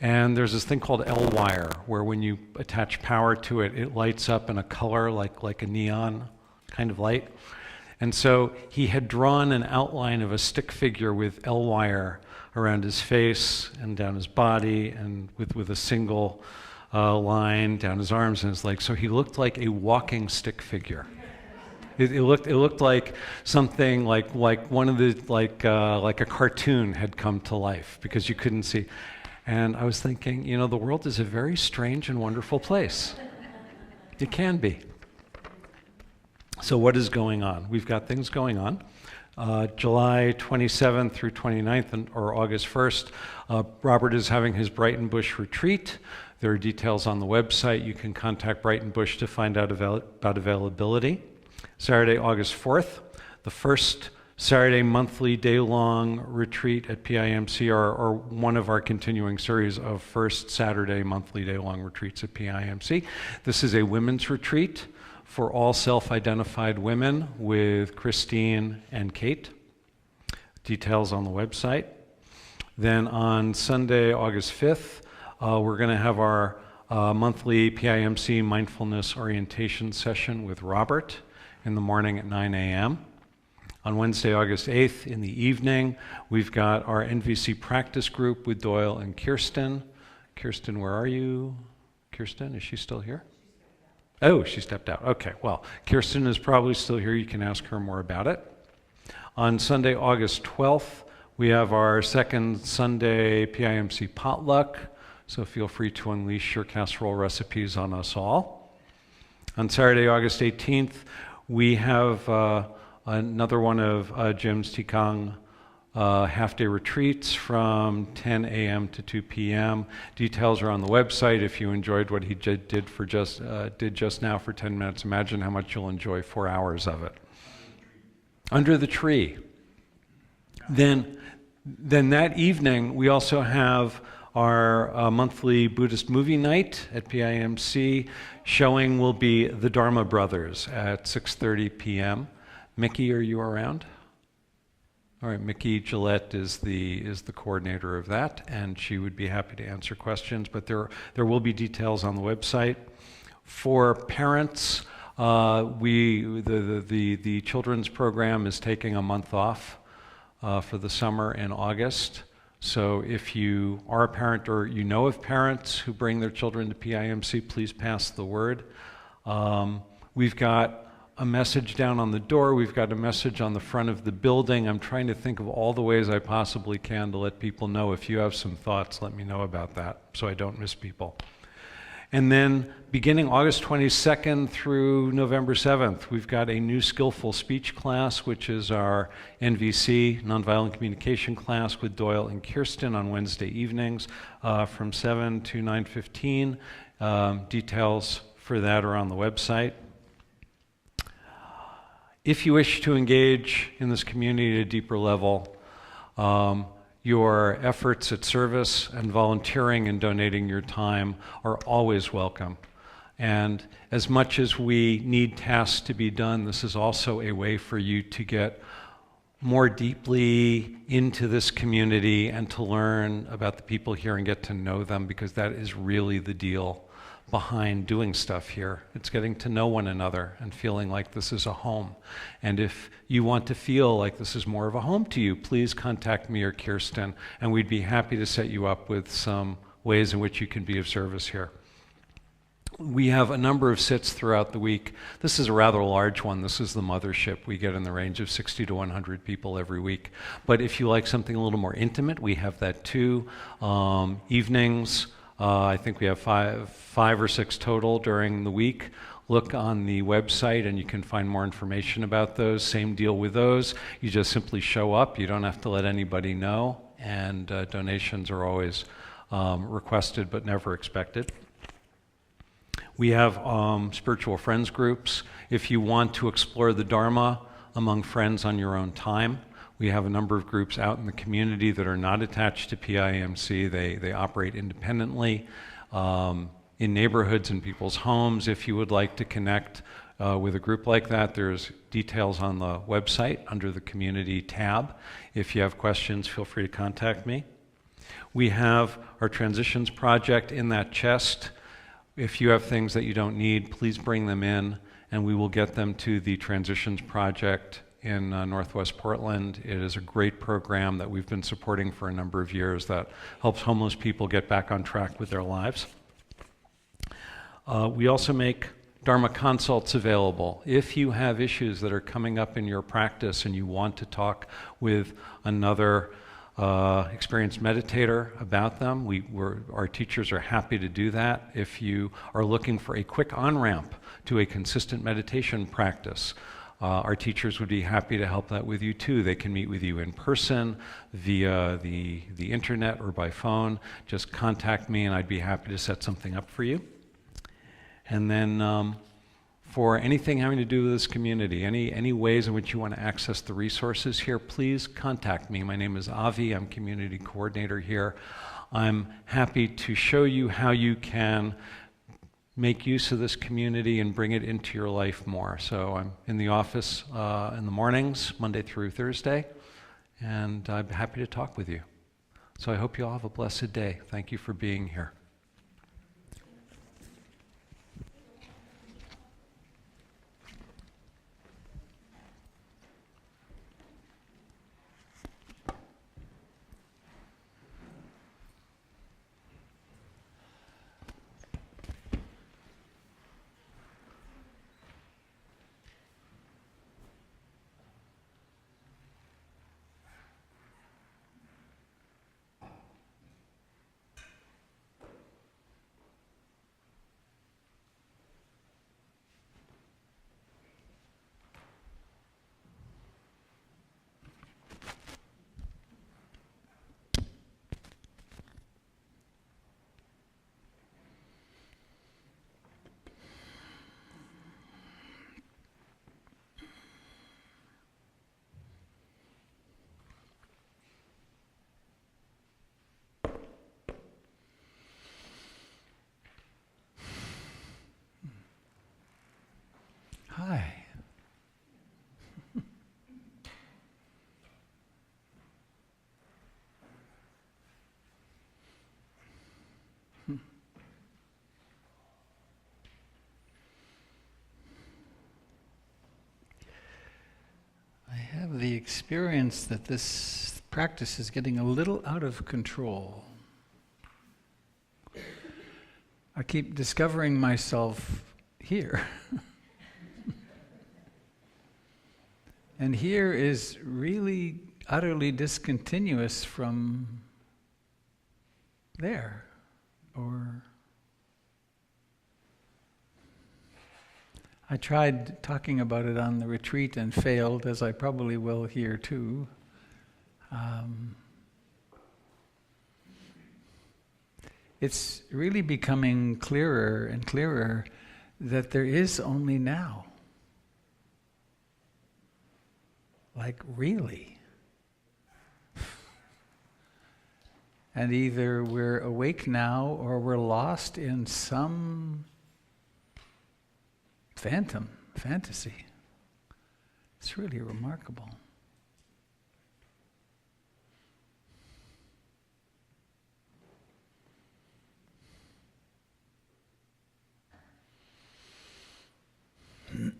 D: And there's this thing called L-wire, where when you attach power to it, it lights up in a color like a neon kind of light. And so he had drawn an outline of a stick figure with L-wire around his face and down his body, and with a single line down his arms and his legs. So he looked like a walking stick figure. It looked like something like one of the like a cartoon had come to life, because you couldn't see. And I was thinking, the world is a very strange and wonderful place. It can be. So what is going on? We've got things going on. July 27th through 29th or August 1st, Robert is having his Brighton Bush retreat. There are details on the website. You can contact Brighton Bush to find out about availability. Saturday, August 4th, the first Saturday monthly day-long retreat at PIMC, or one of our continuing series of first Saturday monthly day-long retreats at PIMC. This is a women's retreat for all self-identified women with Christine and Kate. Details on the website. Then on Sunday, August 5th, we're going to have our monthly PIMC mindfulness orientation session with Robert in the morning at 9 a.m. On Wednesday, August 8th, in the evening, we've got our NVC practice group with Doyle and Kirsten. Kirsten, where are you? Kirsten, is she still here? Oh, she stepped out. Okay, well, Kirsten is probably still here. You can ask her more about it. On Sunday, August 12th, we have our second Sunday PIMC potluck, so feel free to unleash your casserole recipes on us all. On Saturday, August 18th, we have another one of Jim's Tikang half-day retreats from 10 a.m. to 2 p.m. Details are on the website. If you enjoyed what he did just now for 10 minutes, imagine how much you'll enjoy 4 hours of it. Under the tree. Then that evening, we also have our monthly Buddhist movie night at PIMC. Showing will be The Dharma Brothers at 6:30 p.m. Mickey, are you around? All right, Mickey Gillette is the coordinator of that, and she would be happy to answer questions, but there will be details on the website. For parents, the children's program is taking a month off for the summer in August. So if you are a parent or you know of parents who bring their children to PIMC, please pass the word. We've got a message down on the door. We've got a message on the front of the building. I'm trying to think of all the ways I possibly can to let people know. If you have some thoughts, let me know about that so I don't miss people. And then beginning August 22nd through November 7th, we've got a new skillful speech class, which is our NVC, Nonviolent Communication class with Doyle and Kirsten on Wednesday evenings from 7 to 9:15. Details for that are on the website. If you wish to engage in this community at a deeper level, your efforts at service and volunteering and donating your time are always welcome. And as much as we need tasks to be done, this is also a way for you to get more deeply into this community and to learn about the people here and get to know them, because that is really the deal behind doing stuff here. It's getting to know one another and feeling like this is a home. And if you want to feel like this is more of a home to you, please contact me or Kirsten, and we'd be happy to set you up with some ways in which you can be of service here. We have a number of sits throughout the week. This is a rather large one. This is the mothership. We get in the range of 60 to 100 people every week. But if you like something a little more intimate, we have that too. Evenings, I think we have five or six total during the week. Look on the website and you can find more information about those. Same deal with those. You just simply show up. You don't have to let anybody know. And donations are always requested but never expected. We have spiritual friends groups. If you want to explore the Dharma among friends on your own time, we have a number of groups out in the community that are not attached to PIMC. They operate independently in neighborhoods and people's homes. If you would like to connect with a group like that, there's details on the website under the community tab. If you have questions, feel free to contact me. We have our transitions project in that chest. If you have things that you don't need, please bring them in and we will get them to the Transitions Project in Northwest Portland. It is a great program that we've been supporting for a number of years that helps homeless people get back on track with their lives. We also make Dharma consults available. If you have issues that are coming up in your practice and you want to talk with another experienced meditator about them, our teachers are happy to do that. If you are looking for a quick on-ramp to a consistent meditation practice, our teachers would be happy to help that with you too. They can meet with you in person, via the internet, or by phone. Just contact me and I'd be happy to set something up for you. And then for anything having to do with this community, any ways in which you want to access the resources here, please contact me. My name is Avi. I'm community coordinator here. I'm happy to show you how you can make use of this community and bring it into your life more. So I'm in the office in the mornings, Monday through Thursday, and I'm happy to talk with you. So I hope you all have a blessed day. Thank you for being here.
A: Hi. I have the experience that this practice is getting a little out of control. I keep discovering myself here. And here is really utterly discontinuous from there, or I tried talking about it on the retreat and failed, as I probably will here too. It's really becoming clearer and clearer that there is only now. Like, really. And either we're awake now or we're lost in some fantasy. It's really remarkable. I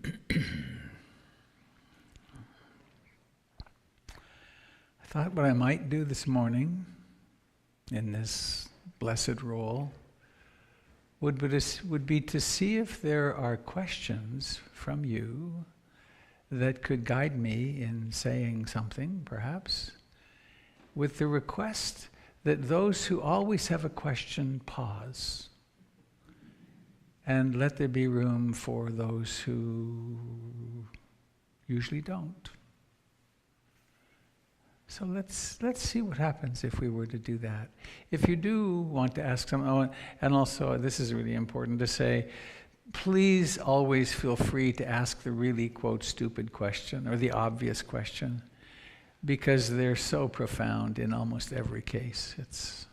A: thought what I might do this morning in this blessed role would be to see if there are questions from you that could guide me in saying something, perhaps, with the request that those who always have a question pause and let there be room for those who usually don't. So let's see what happens if we were to do that. If you do want to ask someone, and also this is really important to say, please always feel free to ask the really, quote, stupid question or the obvious question, because they're so profound in almost every case. It's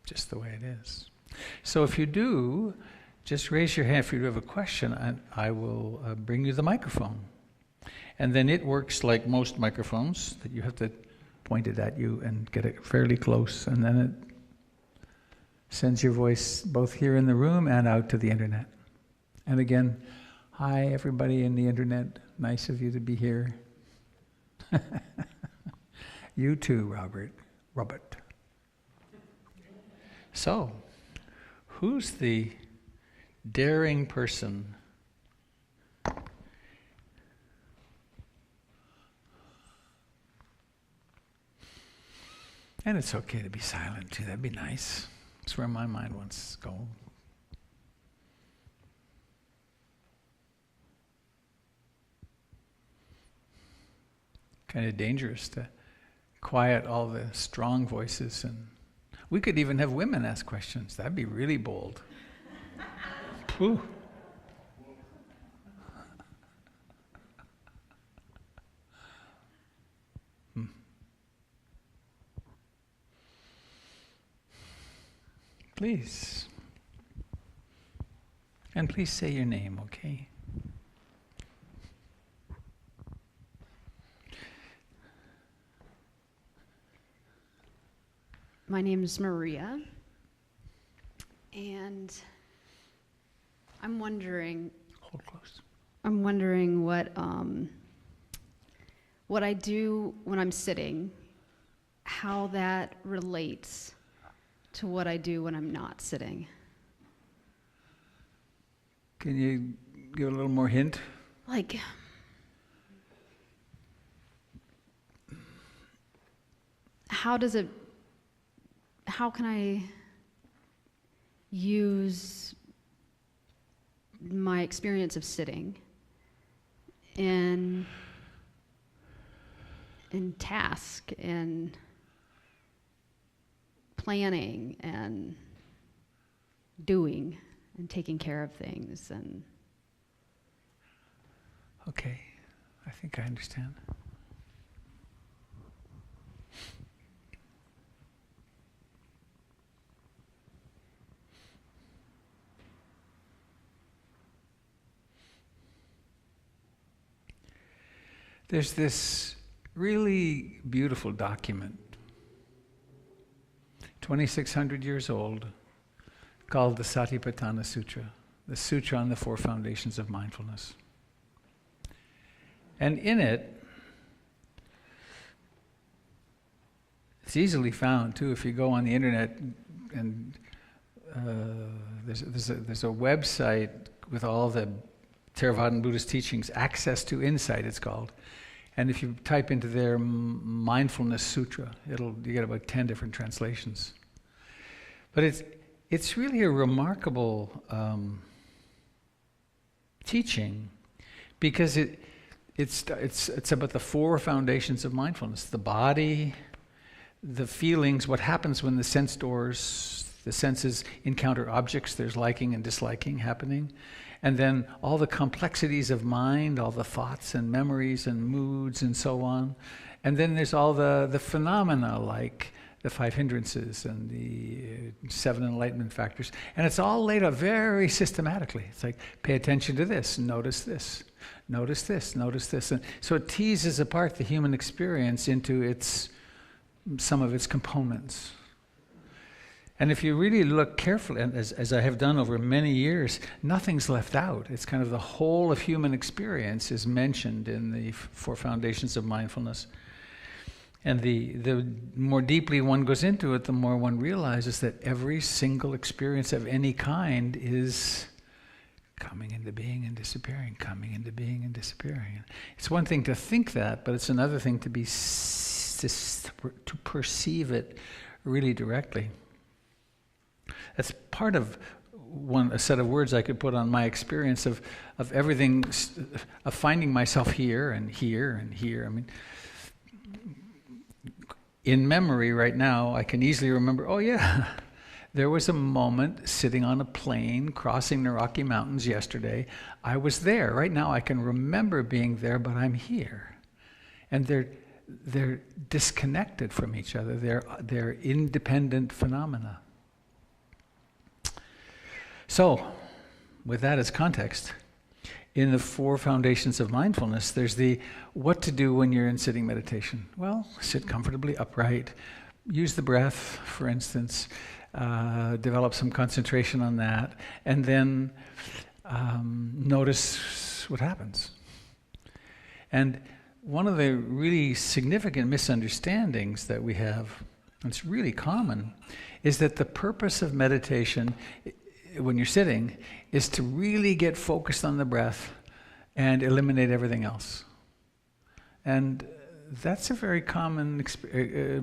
A: just the way it is. So if you do, just raise your hand if you have a question, and I will bring you the microphone. And then it works like most microphones, that you have to point it at you and get it fairly close, and then it sends your voice both here in the room and out to the internet. And again, hi everybody in the internet, nice of you to be here. You too, Robert. So, who's the daring person? And it's okay to be silent too, that'd be nice. That's where my mind wants to go. Kind of dangerous to quiet all the strong voices, and we could even have women ask questions. That'd be really bold. Ooh. Please. And please say your name, okay?
E: My name is Maria, and I'm wondering.
A: Hold close.
E: I'm wondering what I do when I'm sitting, how that relates to what I do when I'm not sitting.
A: Can you give a little more hint?
E: Like, how can I use my experience of sitting in task and planning and doing and taking care of things? And
A: Okay, I think I understand. There's this really beautiful document, 2,600 years old, called the Satipatthana Sutra, the Sutra on the Four Foundations of Mindfulness. And in it, it's easily found too if you go on the internet, and there's a website with all the Theravadan Buddhist teachings, Access to Insight it's called. And if you type into their Mindfulness Sutra, you get about 10 different translations. But it's really a remarkable teaching because it's about the four foundations of mindfulness: the body, the feelings, what happens when the senses encounter objects, there's liking and disliking happening, and then all the complexities of mind, all the thoughts and memories and moods and so on. And then there's all the phenomena like the five hindrances and the seven enlightenment factors. And it's all laid out very systematically. It's like, pay attention to this, notice this, notice this, notice this. And so it teases apart the human experience into some of its components. And if you really look carefully, and as I have done over many years, nothing's left out. It's kind of the whole of human experience is mentioned in the four foundations of mindfulness. And the more deeply one goes into it, the more one realizes that every single experience of any kind is coming into being and disappearing, coming into being and disappearing. It's one thing to think that, but it's another thing to perceive it really directly. That's part of a set of words I could put on my experience of everything, of finding myself here and here and here. I mean, in memory right now, I can easily remember, oh yeah, there was a moment sitting on a plane crossing the Rocky Mountains yesterday. I was there. Right now I can remember being there, but I'm here. And they're disconnected from each other. They're independent phenomena. So, with that as context, in the four foundations of mindfulness, there's the what to do when you're in sitting meditation. Well, sit comfortably upright, use the breath, for instance, develop some concentration on that, and then notice what happens. And one of the really significant misunderstandings that we have, and it's really common, is that the purpose of meditation when you're sitting is to really get focused on the breath and eliminate everything else. And that's a very common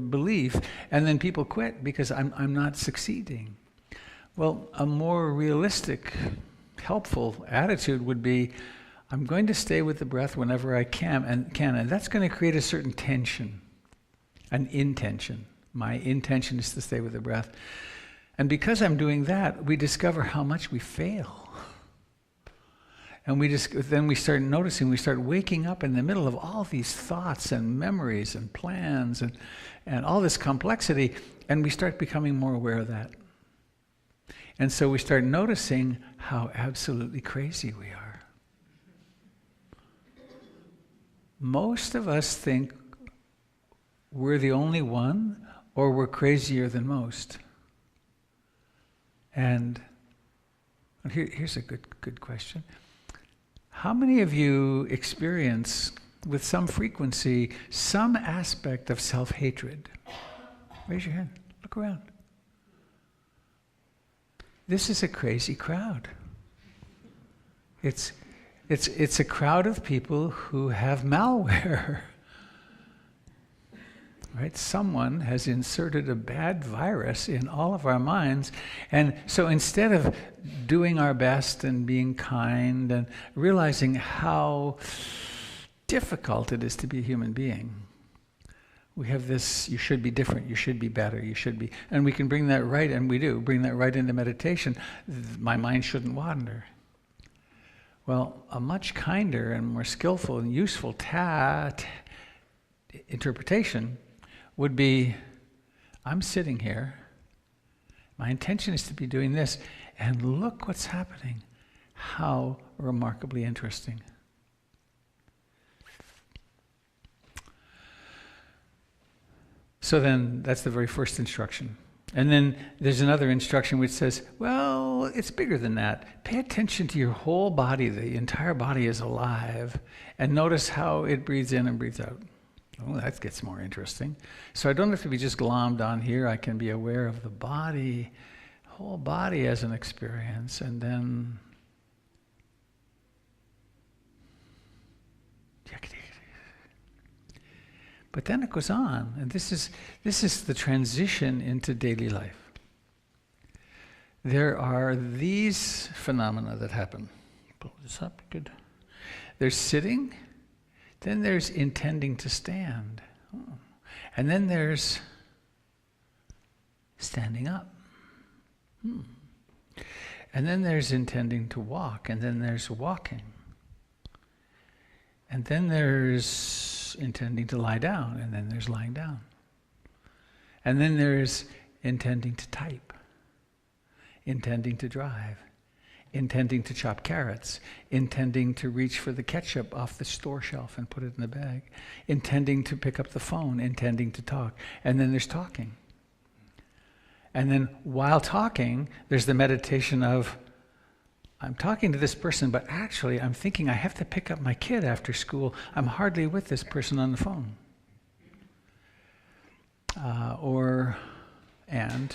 A: belief. And then people quit because I'm not succeeding. Well, a more realistic, helpful attitude would be, I'm going to stay with the breath whenever I can, and that's going to create a certain tension, an intention. My intention is to stay with the breath. And because I'm doing that, we discover how much we fail. And then we start noticing, we start waking up in the middle of all these thoughts and memories and plans and all this complexity, and we start becoming more aware of that. And so we start noticing how absolutely crazy we are. Most of us think we're the only one, or we're crazier than most. And here's a good question. How many of you experience, with some frequency, some aspect of self-hatred? Raise your hand. Look around. This is a crazy crowd. It's a crowd of people who have malware. Right? Someone has inserted a bad virus in all of our minds. And so instead of doing our best and being kind and realizing how difficult it is to be a human being, we have this, you should be different, you should be better, you should be, and we can bring that right, and we do, bring that right into meditation. My mind shouldn't wander. Well, a much kinder and more skillful and useful interpretation would be, I'm sitting here, my intention is to be doing this, and look what's happening. How remarkably interesting. So then, that's the very first instruction. And then there's another instruction which says, well, it's bigger than that. Pay attention to your whole body. The entire body is alive. And notice how it breathes in and breathes out. Oh, that gets more interesting. So I don't have to be just glommed on here. I can be aware of the body, whole body as an experience, and then but then it goes on, and this is the transition into daily life. There are these phenomena that happen. pull this up, good. There's sitting, then there's intending to stand. Oh. And then there's standing up. And then there's intending to walk, and then there's walking. And then there's intending to lie down, and then there's lying down. And then there's intending to type, intending to drive, intending to chop carrots, intending to reach for the ketchup off the store shelf and put it in the bag, intending to pick up the phone, intending to talk. And then there's talking. And then while talking, there's the meditation of, I'm talking to this person, but actually I'm thinking I have to pick up my kid after school. I'm hardly with this person on the phone. And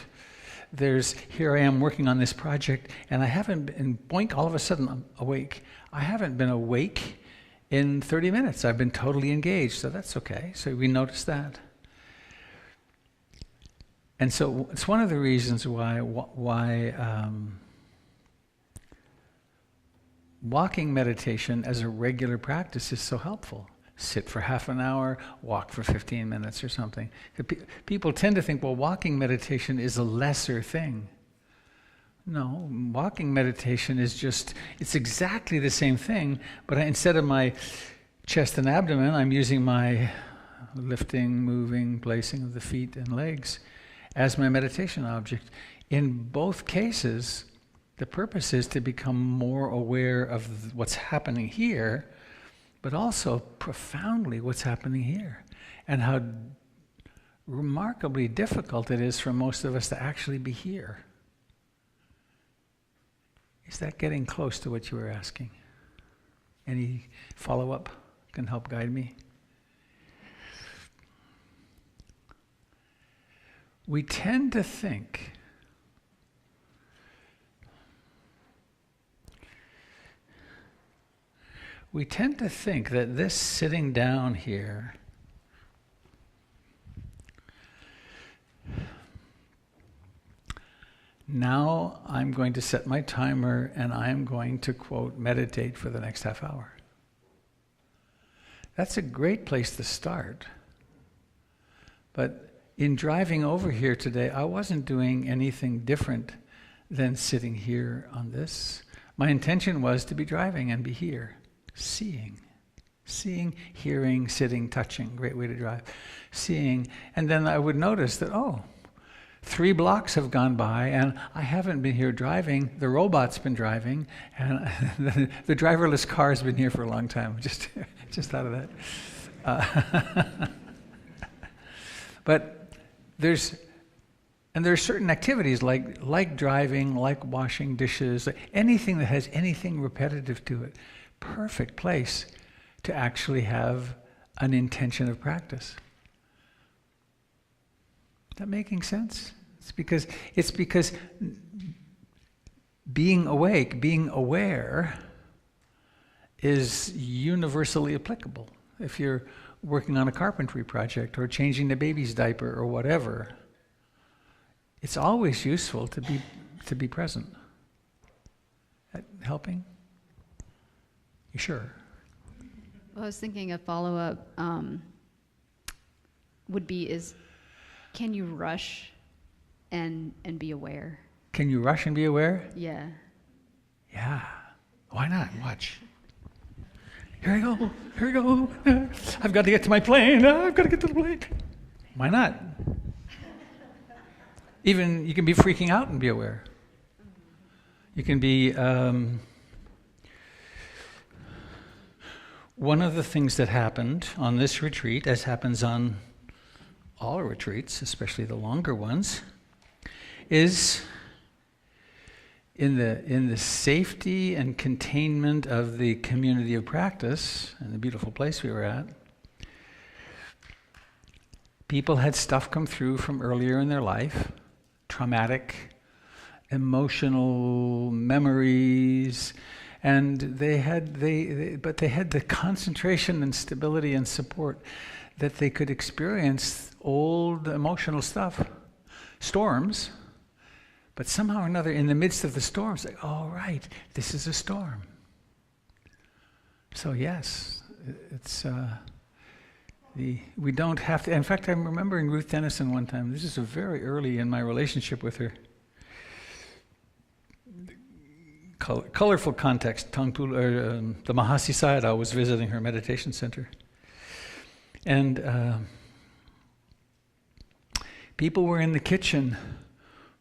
A: there's, here I am working on this project, and I haven't been, boink, all of a sudden I'm awake. I haven't been awake in 30 minutes. I've been totally engaged, so that's okay. So we notice that. And so it's one of the reasons why walking meditation as a regular practice is so helpful. Sit for half an hour, walk for 15 minutes or something. People tend to think, well, walking meditation is a lesser thing. No, walking meditation is just, it's exactly the same thing, but instead of my chest and abdomen, I'm using my lifting, moving, placing of the feet and legs as my meditation object. In both cases, the purpose is to become more aware of what's happening here, but also profoundly what's happening here, and how remarkably difficult it is for most of us to actually be here. Is that getting close to what you were asking? Any follow-up can help guide me? We tend to think that this sitting down here now I'm going to set my timer and I'm going to, quote, meditate for the next half hour. That's a great place to start. But in driving over here today, I wasn't doing anything different than sitting here on this. My intention was to be driving and be here, seeing, hearing, sitting, touching. Great way to drive. Seeing, and then I would notice that, 3 blocks have gone by and I haven't been here driving. The robot's been driving, and the driverless car's been here for a long time. Just thought of that. But there's certain activities like driving, like washing dishes, anything that has anything repetitive to it. Perfect place to actually have an intention of practice. Is that making sense? It's because being awake, being aware, is universally applicable. If you're working on a carpentry project or changing the baby's diaper or whatever, it's always useful to be present. That helping? You sure?
E: Well, I was thinking a follow-up would be can you rush and be aware?
A: Can you rush and be aware?
E: Yeah.
A: Yeah. Why not? Watch. Here we go. I've got to get to my plane. I've got to get to the plane. Why not? Even you can be freaking out and be aware. You can be... one of the things that happened on this retreat, as happens on all retreats, especially the longer ones, is in the safety and containment of the community of practice and the beautiful place we were at, people had stuff come through from earlier in their life, traumatic, emotional memories, and they had the concentration and stability and support that they could experience old emotional stuff, storms. But somehow or another, in the midst of the storms, like, oh, right, this is a storm. So yes, it's we don't have to. In fact, I'm remembering Ruth Tennyson one time. This is very early in my relationship with her. Colorful context. The Mahasi Sayadaw was visiting her meditation center, and people were in the kitchen,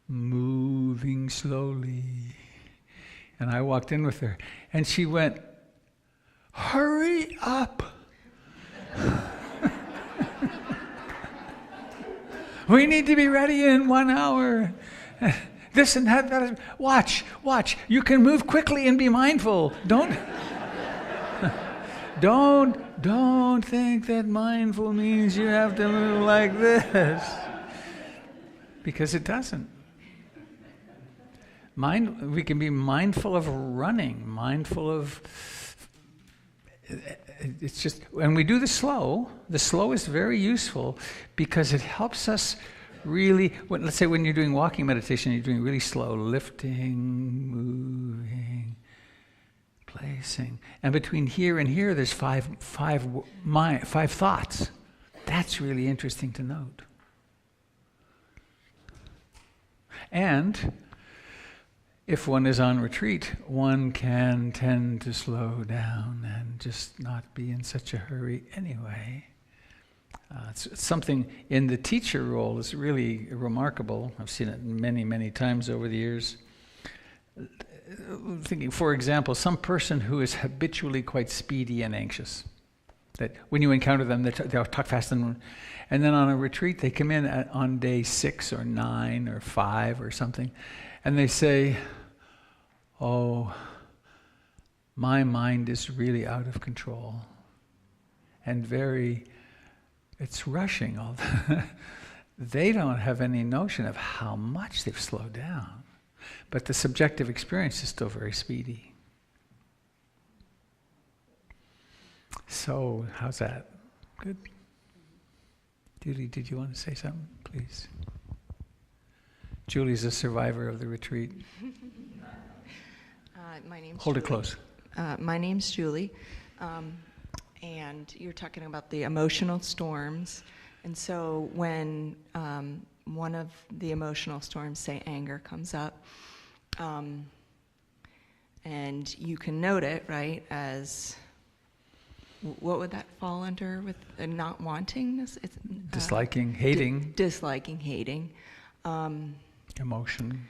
A: moving slowly, and I walked in with her, and she went, "Hurry up! We need to be ready in 1 hour. This and that. Watch. You can move quickly and be mindful. Don't think that mindful means you have to move like this, because it doesn't. We can be mindful of running, mindful of. It's just when we do the slow is very useful because it helps us really. Let's say when you're doing walking meditation, you're doing really slow, lifting, moving, placing, and between here and here, there's five thoughts. That's really interesting to note. And if one is on retreat, one can tend to slow down and just not be in such a hurry anyway. It's something in the teacher role is really remarkable. I've seen it many, many times over the years. Thinking, for example, some person who is habitually quite speedy and anxious, that when you encounter them, they'll talk fast, and then on a retreat, they come in on day 6 or 9 or 5 or something, and they say, "Oh, my mind is really out of control," and it's rushing all they don't have any notion of how much they've slowed down, but the subjective experience is still very speedy. So, how's that? Good? Julie, did you want to say something, please? Julie's a survivor of the retreat.
F: My name's
A: Hold it
F: Julie.
A: close.
F: My name's Julie, and you're talking about the emotional storms. And so when one of the emotional storms, say anger, comes up, and you can note it, right, as what would that fall under with not wanting this? It's,
A: Disliking, hating.
F: Disliking, hating.
A: Emotion.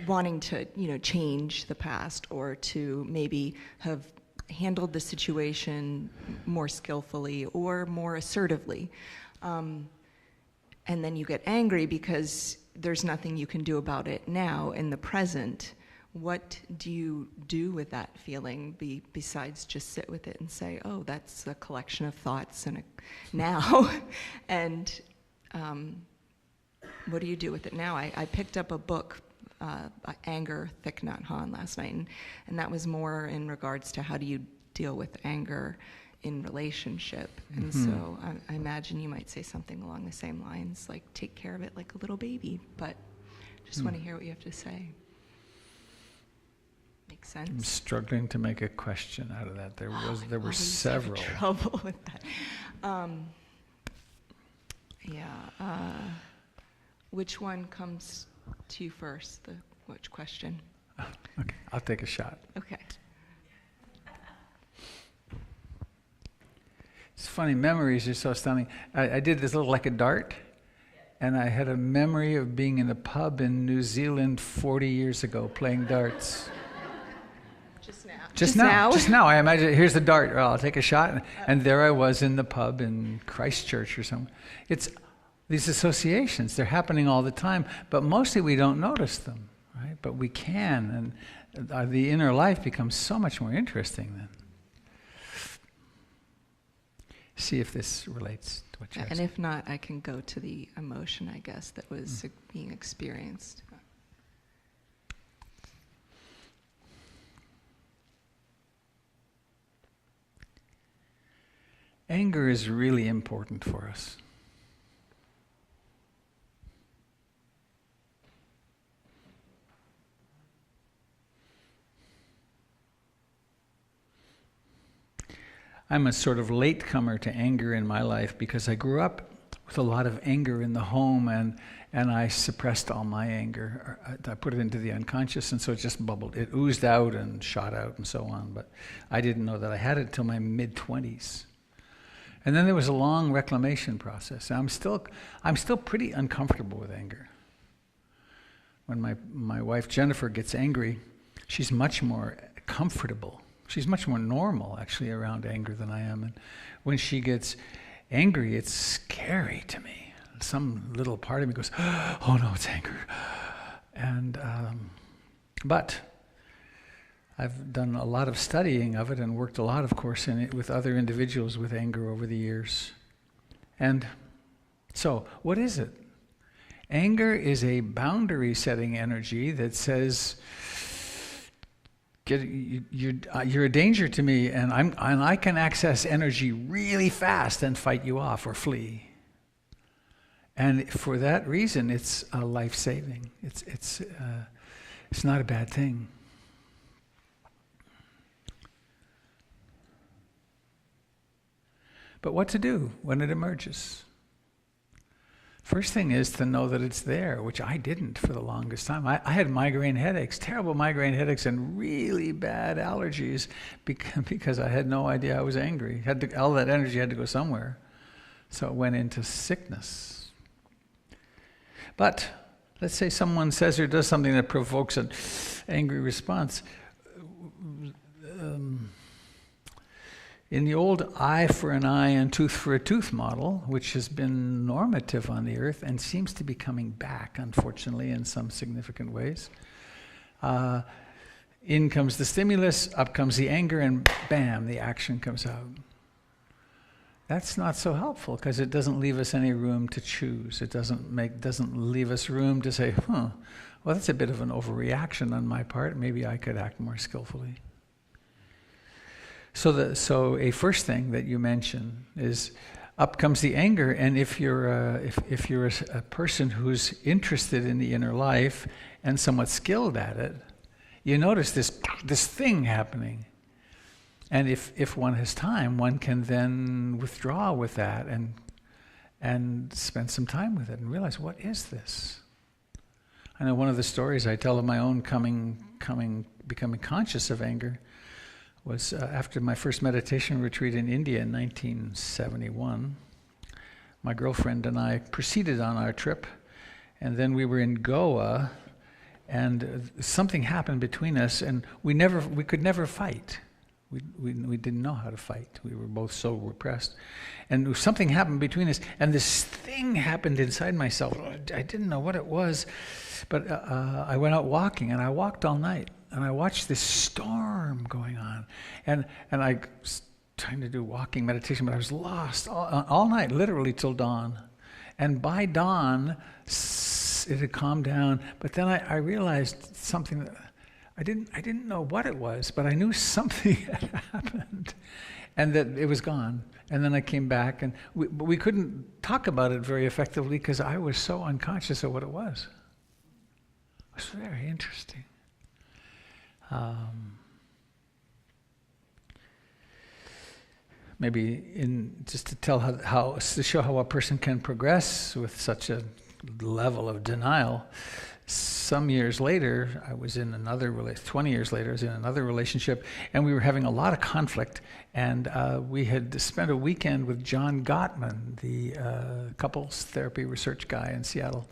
F: Wanting to, change the past or to maybe have handled the situation more skillfully or more assertively. And then you get angry because there's nothing you can do about it now in the present. What do you do with that feeling besides just sit with it and say, oh, that's a collection of thoughts and now? And what do you do with it now? I picked up a book, Anger, Thich Nhat Hanh, last night, and that was more in regards to how do you deal with anger in relationship. And so I imagine you might say something along the same lines, like take care of it like a little baby, but just want to hear what you have to say. Makes sense?
A: I'm struggling to make a question out of that. There were
F: Always
A: several.
F: have trouble with that. Which one comes to you first? Which question?
A: Okay, I'll take a shot.
F: Okay.
A: It's funny, memories are so astounding. I did this little like a dart, and I had a memory of being in a pub in New Zealand 40 years ago playing darts. Just now. I imagine, here's the dart. I'll take a shot. And there I was in the pub in Christchurch or something. It's these associations. They're happening all the time. But mostly we don't notice them, right? But we can. And the inner life becomes so much more interesting then. See if this relates to what you're
F: And
A: asking.
F: if not, I can go to the emotion, I guess, that was being experienced.
A: Anger is really important for us. I'm a sort of latecomer to anger in my life because I grew up with a lot of anger in the home, and I suppressed all my anger. I put it into the unconscious, and so it just bubbled. It oozed out and shot out and so on, but I didn't know that I had it until my mid-20s. And then there was a long reclamation process. I'm still pretty uncomfortable with anger. When my wife Jennifer gets angry, she's much more comfortable. She's much more normal, actually, around anger than I am. And when she gets angry, it's scary to me. Some little part of me goes, oh no, it's anger. And but I've done a lot of studying of it and worked a lot, of course, in it with other individuals with anger over the years. And so, what is it? Anger is a boundary-setting energy that says, you're a danger to me, and I can access energy really fast and fight you off or flee. And for that reason, it's life-saving. It's not a bad thing. But what to do when it emerges? First thing is to know that it's there, which I didn't for the longest time. I had migraine headaches, terrible migraine headaches, and really bad allergies because I had no idea I was angry. All that energy had to go somewhere. So it went into sickness. But let's say someone says or does something that provokes an angry response. In the old eye for an eye and tooth for a tooth model, which has been normative on the earth and seems to be coming back, unfortunately, in some significant ways, in comes the stimulus, up comes the anger, and bam, the action comes out. That's not so helpful because it doesn't leave us any room to choose. It doesn't leave us room to say, well, that's a bit of an overreaction on my part. Maybe I could act more skillfully. So a first thing that you mention is up comes the anger, and if you're a person who's interested in the inner life and somewhat skilled at it, you notice this thing happening. And if one has time, one can then withdraw with that and spend some time with it and realize, what is this? I know one of the stories I tell of my own becoming conscious of anger was after my first meditation retreat in India in 1971. My girlfriend and I proceeded on our trip, and then we were in Goa, and something happened between us, and we could never fight. We didn't know how to fight. We were both so repressed. And something happened between us, and this thing happened inside myself. I didn't know what it was, but I went out walking, and I walked all night. And I watched this storm going on. And I was trying to do walking meditation, but I was lost all night, literally till dawn. And by dawn, it had calmed down. But then I realized something that I didn't know what it was, but I knew something had happened. And that it was gone. And then I came back, and we couldn't talk about it very effectively because I was so unconscious of what it was. It was very interesting. Maybe just to tell to show how a person can progress with such a level of denial. Some years later, I was in 20 years later, I was in another relationship, and we were having a lot of conflict, and we had spent a weekend with John Gottman, the couples therapy research guy in Seattle.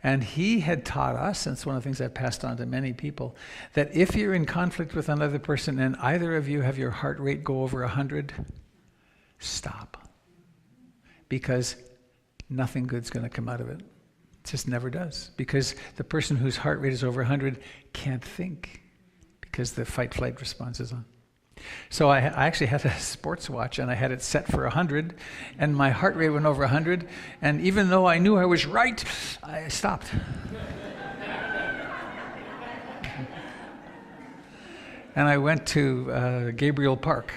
A: And he had taught us, and it's one of the things I've passed on to many people, that if you're in conflict with another person and either of you have your heart rate go over 100, stop. Because nothing good's going to come out of it. It just never does. Because the person whose heart rate is over 100 can't think because the fight-flight response is on. So I actually had a sports watch, and I had it set for 100, and my heart rate went over 100, and even though I knew I was right, I stopped. And I went to Gabriel Park,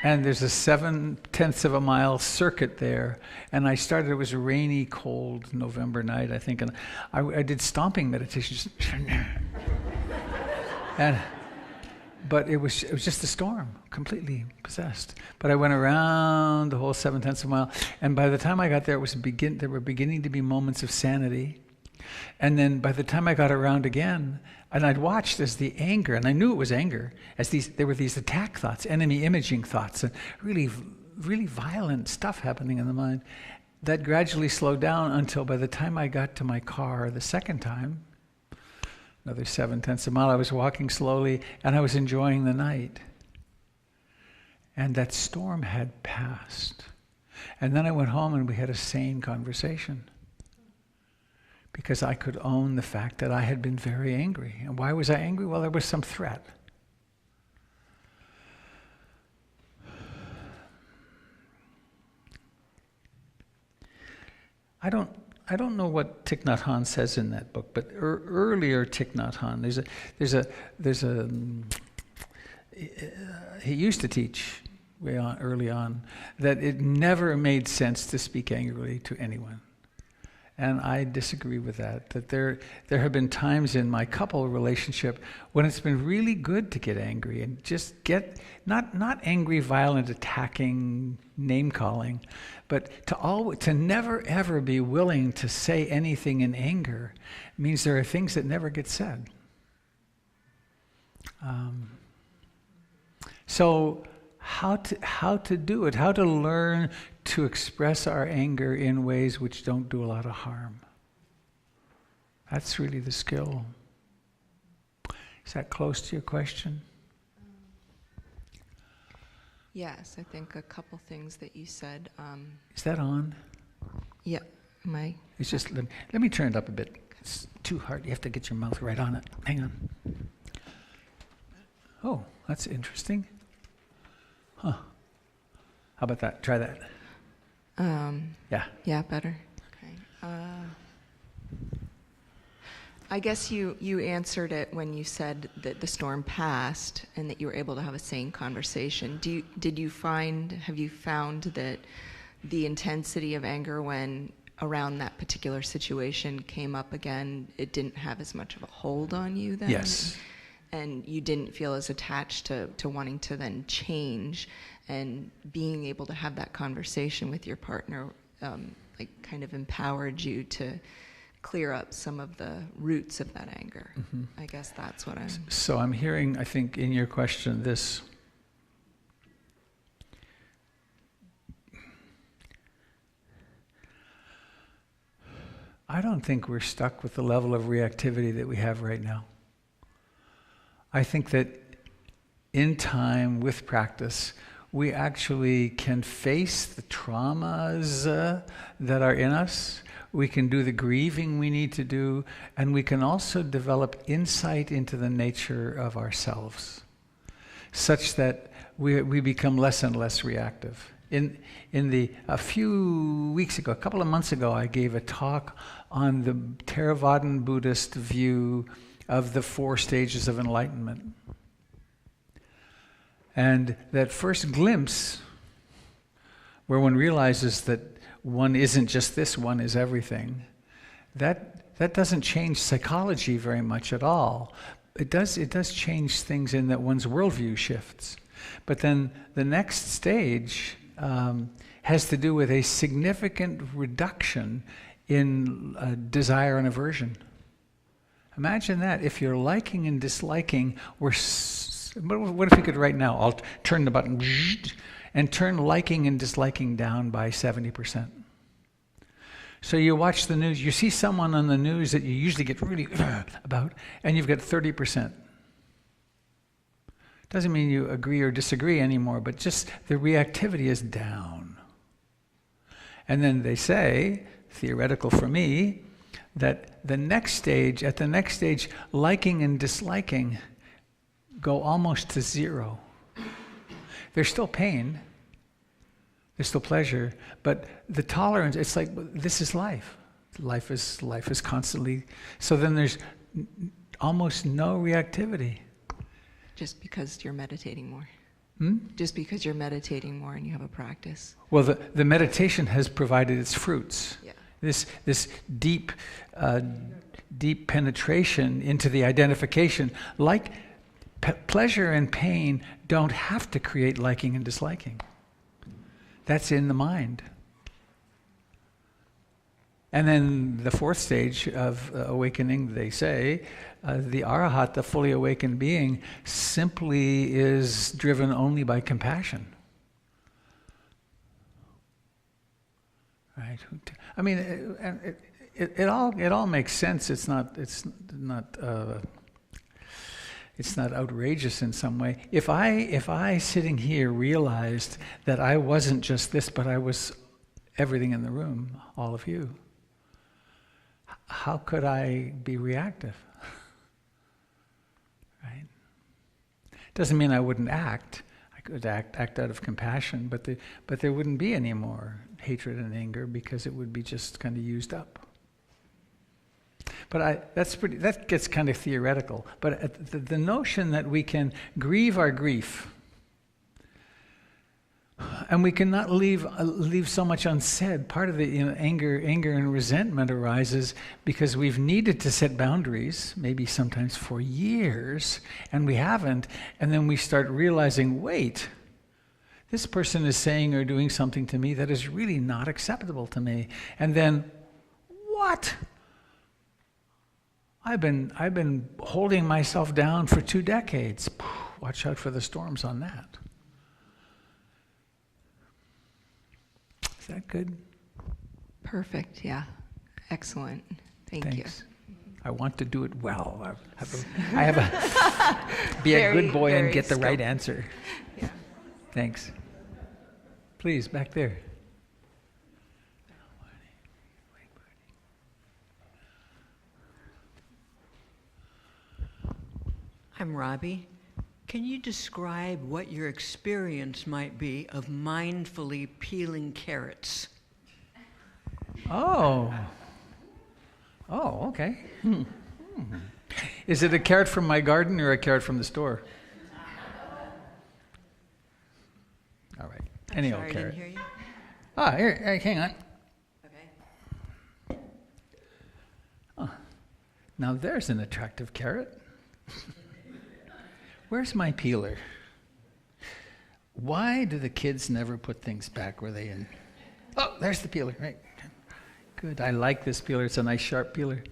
A: and there's a 7/10 of a mile circuit there, and it was a rainy, cold November night, I think, and I did stomping meditations. And But it was just a storm, completely possessed. But I went around the whole 7/10 of a mile, and by the time I got there, there were beginning to be moments of sanity. And then by the time I got around again, and I'd watched as the anger, and I knew it was anger, as there were these attack thoughts, enemy imaging thoughts, and really, really violent stuff happening in the mind. That gradually slowed down until by the time I got to my car the second time, another 7/10 of a mile, I was walking slowly and I was enjoying the night. And that storm had passed. And then I went home and we had a sane conversation. Because I could own the fact that I had been very angry. And why was I angry? Well, there was some threat. I don't know what Thich Nhat Hanh says in that book, but earlier Thich Nhat Hanh, he used to teach early on that it never made sense to speak angrily to anyone. And I disagree with that, that there have been times in my couple relationship when it's been really good to get angry and just get, not angry, violent, attacking, name-calling, but to never ever be willing to say anything in anger means there are things that never get said. So how to do it, how to learn to express our anger in ways which don't do a lot of harm. That's really the skill. Is that close to your question?
F: Yes, I think a couple things that you said.
A: Is that on?
F: Yeah, am I?
A: It's just, let me turn it up a bit. It's too hard. You have to get your mouth right on it. Hang on. Oh, that's interesting. Huh. How about that? Try that. Yeah.
F: Yeah, better. Okay. I guess you answered it when you said that the storm passed and that you were able to have a sane conversation. Have you found that the intensity of anger when around that particular situation came up again, it didn't have as much of a hold on you then?
A: Yes.
F: And you didn't feel as attached to wanting to then change, and being able to have that conversation with your partner like kind of empowered you to clear up some of the roots of that anger. Mm-hmm. I guess that's what I'm...
A: So I'm hearing, I think, in your question this. I don't think we're stuck with the level of reactivity that we have right now. I think that in time, with practice, we actually can face the traumas that are in us. We can do the grieving we need to do, and we can also develop insight into the nature of ourselves, such that we become less and less reactive. A few weeks ago, a couple of months ago, I gave a talk on the Theravadan Buddhist view of the 4 stages of enlightenment. And that first glimpse, where one realizes that one isn't just this, one is everything, that doesn't change psychology very much at all. It does change things in that one's worldview shifts. But then the next stage has to do with a significant reduction in desire and aversion. Imagine that. If you're liking and disliking, what if we could right now, I'll turn the button and turn liking and disliking down by 70%. So you watch the news, you see someone on the news that you usually get really about, and you've got 30%. Doesn't mean you agree or disagree anymore, but just the reactivity is down. And then they say, theoretical for me, that at the next stage, liking and disliking go almost to zero. There's still pain, there's still pleasure, but the tolerance, it's like, this is life. Life is constantly, so then there's almost no reactivity.
F: Just because you're meditating more.
A: Hmm?
F: Just because you're meditating more and you have a practice.
A: Well, the meditation has provided its fruits.
F: Yeah.
A: This deep penetration into the identification, like Pleasure and pain don't have to create liking and disliking. That's in the mind. And then the fourth stage of awakening, they say, the arahat, the fully awakened being, simply is driven only by compassion. Right? I mean, it all makes sense. It's not outrageous in some way. If I sitting here realized that I wasn't just this, but I was everything in the room, all of you, how could I be reactive? Right? Doesn't mean I wouldn't act. I could act out of compassion, but there wouldn't be any more hatred and anger because it would be just kind of used up. But that gets kind of theoretical. But the notion that we can grieve our grief, and we cannot leave so much unsaid. Part of the anger and resentment arises because we've needed to set boundaries, maybe sometimes for years, and we haven't. And then we start realizing, wait, this person is saying or doing something to me that is really not acceptable to me. And then, what? I've been holding myself down for 2 decades. Watch out for the storms on that. Is that good?
F: Perfect, yeah. Excellent. Thank you.
A: I want to do it well. I have a be a good boy and get the right answer.
F: Yeah.
A: Thanks. Please, back there.
G: I'm Robbie. Can you describe what your experience might be of mindfully peeling carrots?
A: Oh, okay. Is it a carrot from my garden or a carrot from the store? All right. Any old
G: Sorry, I
A: carrot.
G: didn't hear you.
A: Here, hang on.
G: Okay.
A: Now there's an attractive carrot. Where's my peeler? Why do the kids never put things back where they in? Oh, there's the peeler, right. Good, I like this peeler. It's a nice sharp peeler.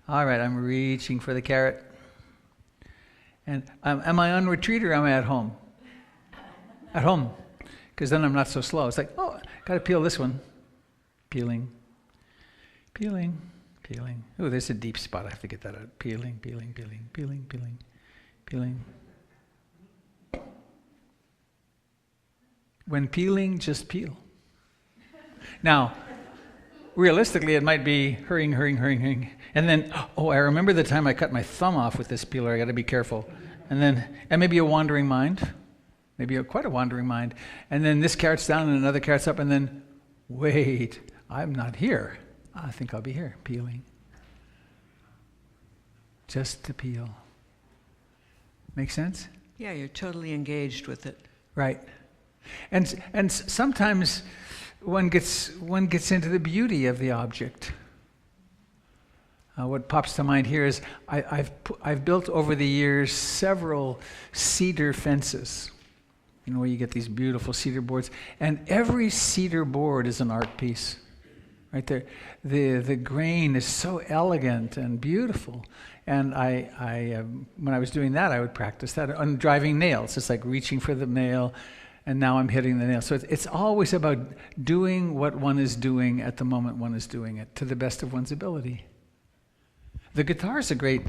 A: All right, I'm reaching for the carrot. And am I on retreat or am I at home? At home, because then I'm not so slow. It's like, oh, got to peel this one. Peeling. Oh, there's a deep spot. I have to get that out. Peeling. When peeling, just peel. Now, realistically, it might be hurrying. And then, I remember the time I cut my thumb off with this peeler. I got to be careful. And maybe a wandering mind. Quite a wandering mind. And then this carrot's down and another carrot's up. And then, wait, I'm not here. I think I'll be here, peeling. Just to peel. Make sense?
G: Yeah, you're totally engaged with it.
A: Right. And sometimes one gets into the beauty of the object. What pops to mind here is I've built over the years several cedar fences, where you get these beautiful cedar boards, and every cedar board is an art piece. Right there, the grain is so elegant and beautiful. And I when I was doing that, I would practice that on driving nails. It's like reaching for the nail, and now I'm hitting the nail. So it's always about doing what one is doing at the moment one is doing it, to the best of one's ability. The guitar is a great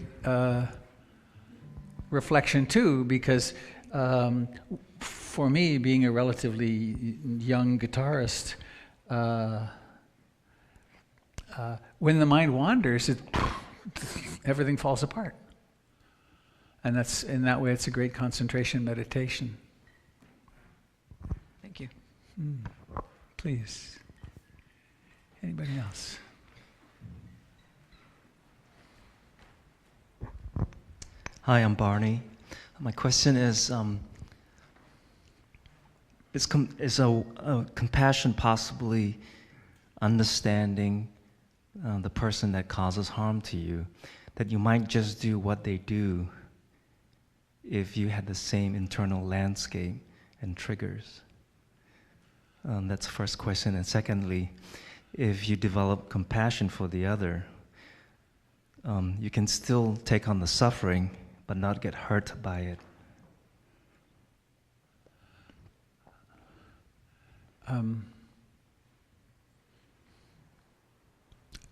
A: reflection too, because for me, being a relatively young guitarist, when the mind wanders, everything falls apart. And that's, in that way, it's a great concentration meditation.
G: Thank you.
A: Please. Anybody else?
H: Hi, I'm Barney. My question is compassion possibly understanding the person that causes harm to you, that you might just do what they do if you had the same internal landscape and triggers? That's the first question. And secondly, if you develop compassion for the other, you can still take on the suffering but not get hurt by it.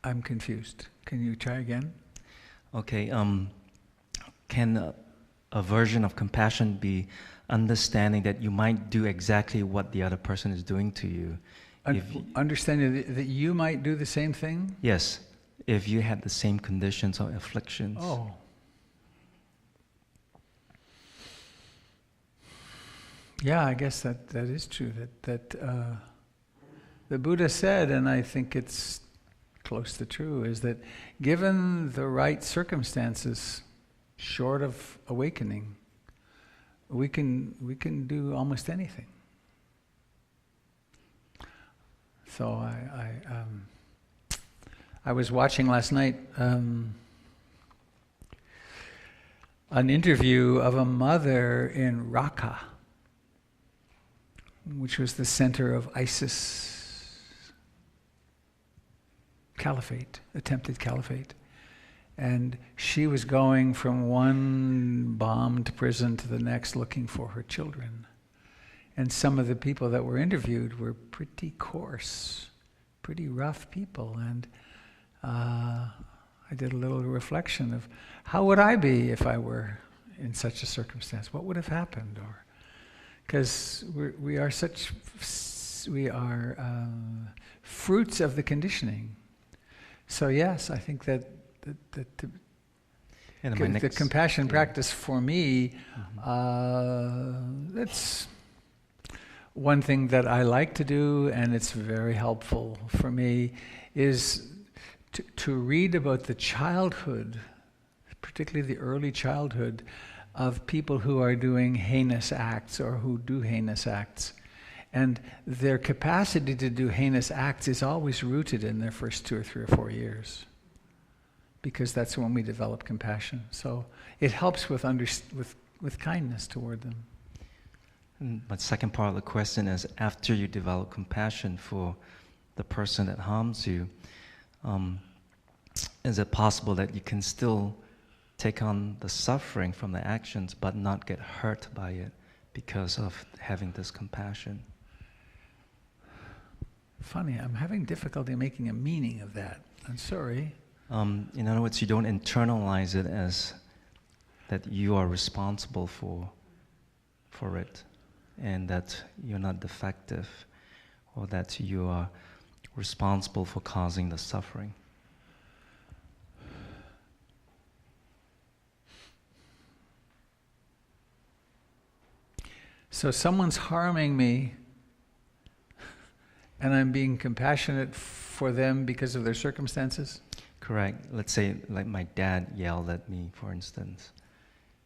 A: I'm confused. Can you try again?
H: Okay, can a version of compassion be understanding that you might do exactly what the other person is doing to you?
A: Understanding that you might do the same thing?
H: Yes, if you had the same conditions or afflictions.
A: Oh. Yeah, I guess that is true. That the Buddha said, and I think it's close to true, is that given the right circumstances, short of awakening, we can do almost anything. So I was watching last night an interview of a mother in Raqqa, which was the center of ISIS caliphate, attempted caliphate. And she was going from one bombed prison to the next looking for her children. And some of the people that were interviewed were pretty coarse, pretty rough people. And I did a little reflection of how would I be if I were in such a circumstance? What would have happened? Or because we are fruits of the conditioning. So yes, I think that the compassion practice for me, that's one thing that I like to do, and it's very helpful for me, is to read about the childhood, particularly the early childhood, of people who are doing heinous acts or who do heinous acts. And their capacity to do heinous acts is always rooted in their first 2 or 3 or 4 years, because that's when we develop compassion. So it helps with kindness toward them.
H: But second part of the question is, after you develop compassion for the person that harms you, is it possible that you can still take on the suffering from the actions but not get hurt by it because of having this compassion?
A: Funny, I'm having difficulty making a meaning of that. I'm sorry.
H: In other words, you don't internalize it as that you are responsible for it, and that you're not defective, or that you are responsible for causing the suffering.
A: So someone's harming me, and I'm being compassionate for them because of their circumstances?
H: Correct. Let's say, like, my dad yelled at me, for instance.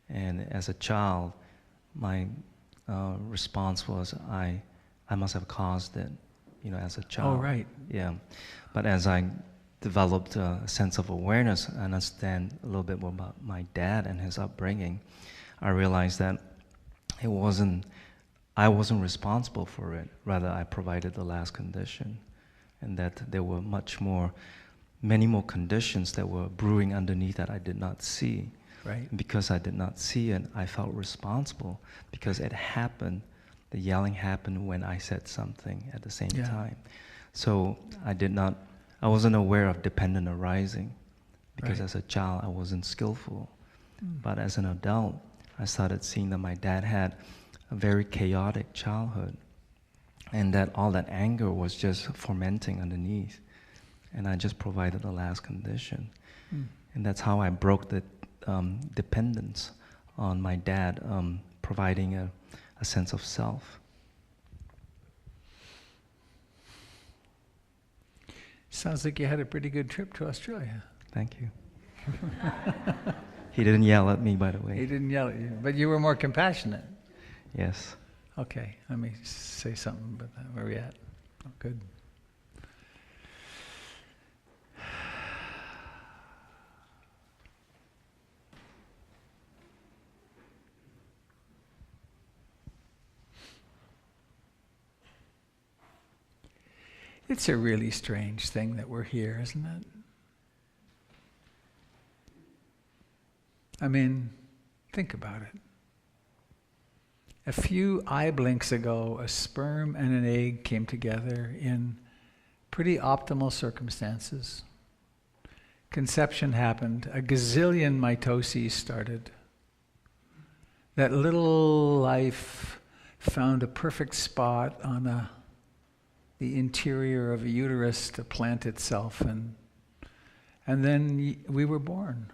H: And as a child, my response was, I must have caused it, as a child.
A: Oh, right.
H: Yeah. But as I developed a sense of awareness, I understand a little bit more about my dad and his upbringing, I realized that I wasn't responsible for it. Rather, I provided the last condition, and that there were many more conditions that were brewing underneath that I did not see.
A: Right.
H: And because I did not see it, I felt responsible because it happened. The yelling happened when I said something at the same time. So I wasn't aware of dependent arising because as a child I wasn't skillful. But as an adult, I started seeing that my dad had a very chaotic childhood, and that all that anger was just fermenting underneath, and I just provided the last condition. And that's how I broke the dependence on my dad providing a sense of self.
A: Sounds like you had a pretty good trip to Australia.
H: Thank you. He didn't yell at me, by the way.
A: He didn't yell at you, but you were more compassionate.
H: Yes.
A: Okay, let me say something about that. Where are we at? Oh, good. It's a really strange thing that we're here, isn't it? I mean, think about it. A few eye blinks ago, a sperm and an egg came together in pretty optimal circumstances. Conception happened. A gazillion mitoses started. That little life found a perfect spot on the interior of a uterus to plant itself, and then we were born.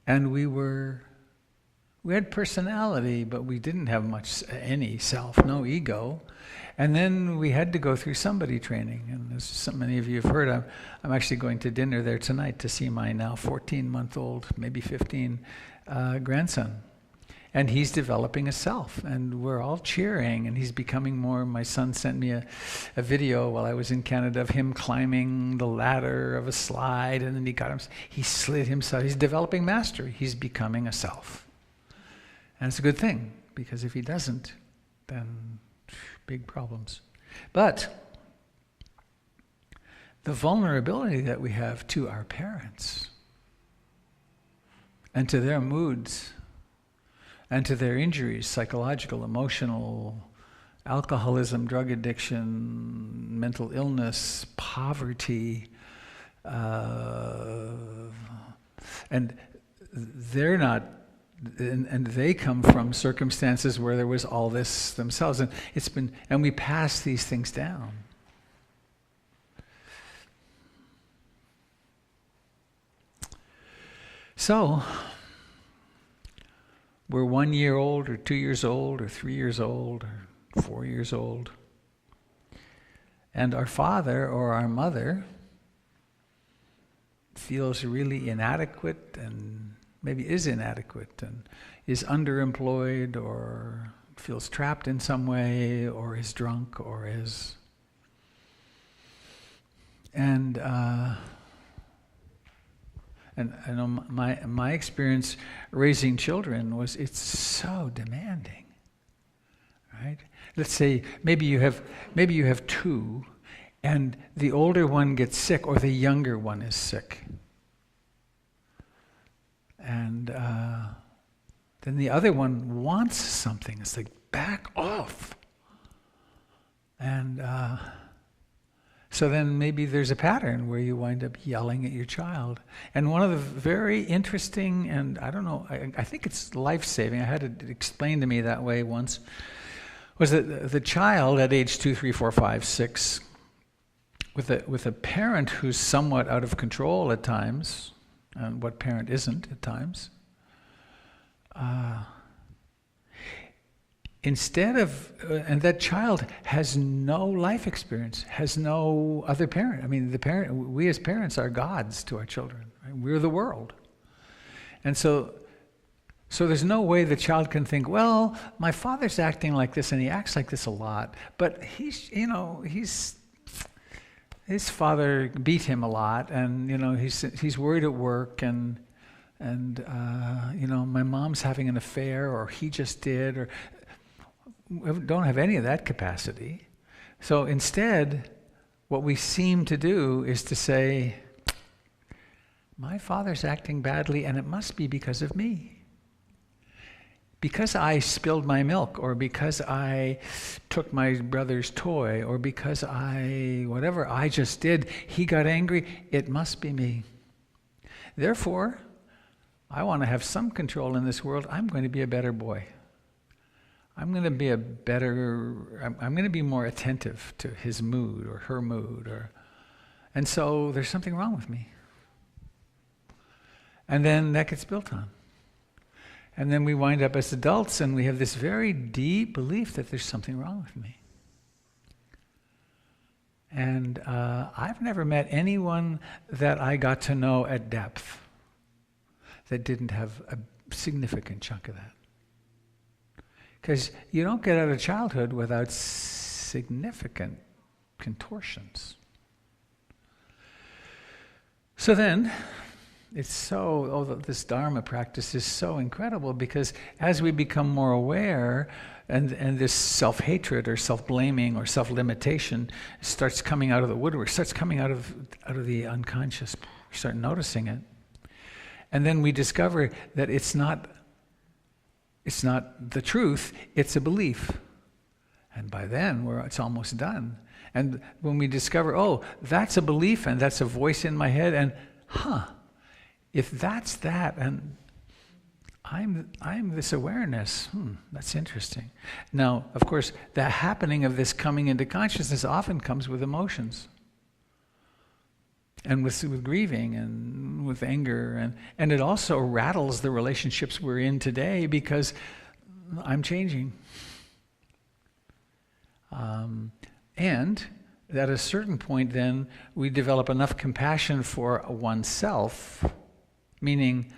A: And we had personality, but we didn't have any self, no ego. And then we had to go through somebody training. And as so many of you have heard, I'm actually going to dinner there tonight to see my now 14-month-old, maybe 15, grandson. And he's developing a self, and we're all cheering, and he's becoming more. My son sent me a video while I was in Canada of him climbing the ladder of a slide, and then he slid himself. He's developing mastery. He's becoming a self. And it's a good thing, because if he doesn't, then big problems. But the vulnerability that we have to our parents and to their moods and to their injuries, psychological, emotional, alcoholism, drug addiction, mental illness, poverty, and they're not, and they come from circumstances where there was all this themselves, and we pass these things down. So, we're 1 year old, or 2 years old, or 3 years old, or 4 years old. And our father or our mother feels really inadequate, and maybe is inadequate, and is underemployed, or feels trapped in some way, or is drunk, or is... And I know my experience raising children was, it's so demanding, right? Let's say maybe you have two, and the older one gets sick, or the younger one is sick, and then the other one wants something. It's like, back off, and so then maybe there's a pattern where you wind up yelling at your child. And one of the very interesting, and I don't know, I think it's life-saving, I had it explained to me that way once, was that the child at age 2, 3, 4, 5, 6, with a parent who's somewhat out of control at times, and what parent isn't at times, instead of, and that child has no life experience, has no other parent. I mean, we as parents are gods to our children. Right? We're the world. And so there's no way the child can think, well, my father's acting like this, and he acts like this a lot, but his father beat him a lot, and he's worried at work, and my mom's having an affair, or he just did, or we don't have any of that capacity. So instead, what we seem to do is to say, my father's acting badly, and it must be because of me. Because I spilled my milk, or because I took my brother's toy, or because whatever I just did, he got angry, it must be me. Therefore, I want to have some control in this world. I'm going to be a better boy. I'm going to be more attentive to his mood or her mood, and so there's something wrong with me. And then that gets built on. And then we wind up as adults, and we have this very deep belief that there's something wrong with me. And I've never met anyone that I got to know at depth that didn't have a significant chunk of that. Because you don't get out of childhood without significant contortions. So then, it's so, this Dharma practice is so incredible, because as we become more aware, and this self-hatred or self-blaming or self-limitation starts coming out of the woodwork, starts coming out of the unconscious, we start noticing it. And then we discover that it's not the truth, it's a belief. And by then, it's almost done. And when we discover, oh, that's a belief and that's a voice in my head, and if that's that, and I'm this awareness, that's interesting. Now, of course, the happening of this coming into consciousness often comes with emotions. And with grieving and with anger. And it also rattles the relationships we're in today, because I'm changing. And at a certain point then, we develop enough compassion for oneself, meaning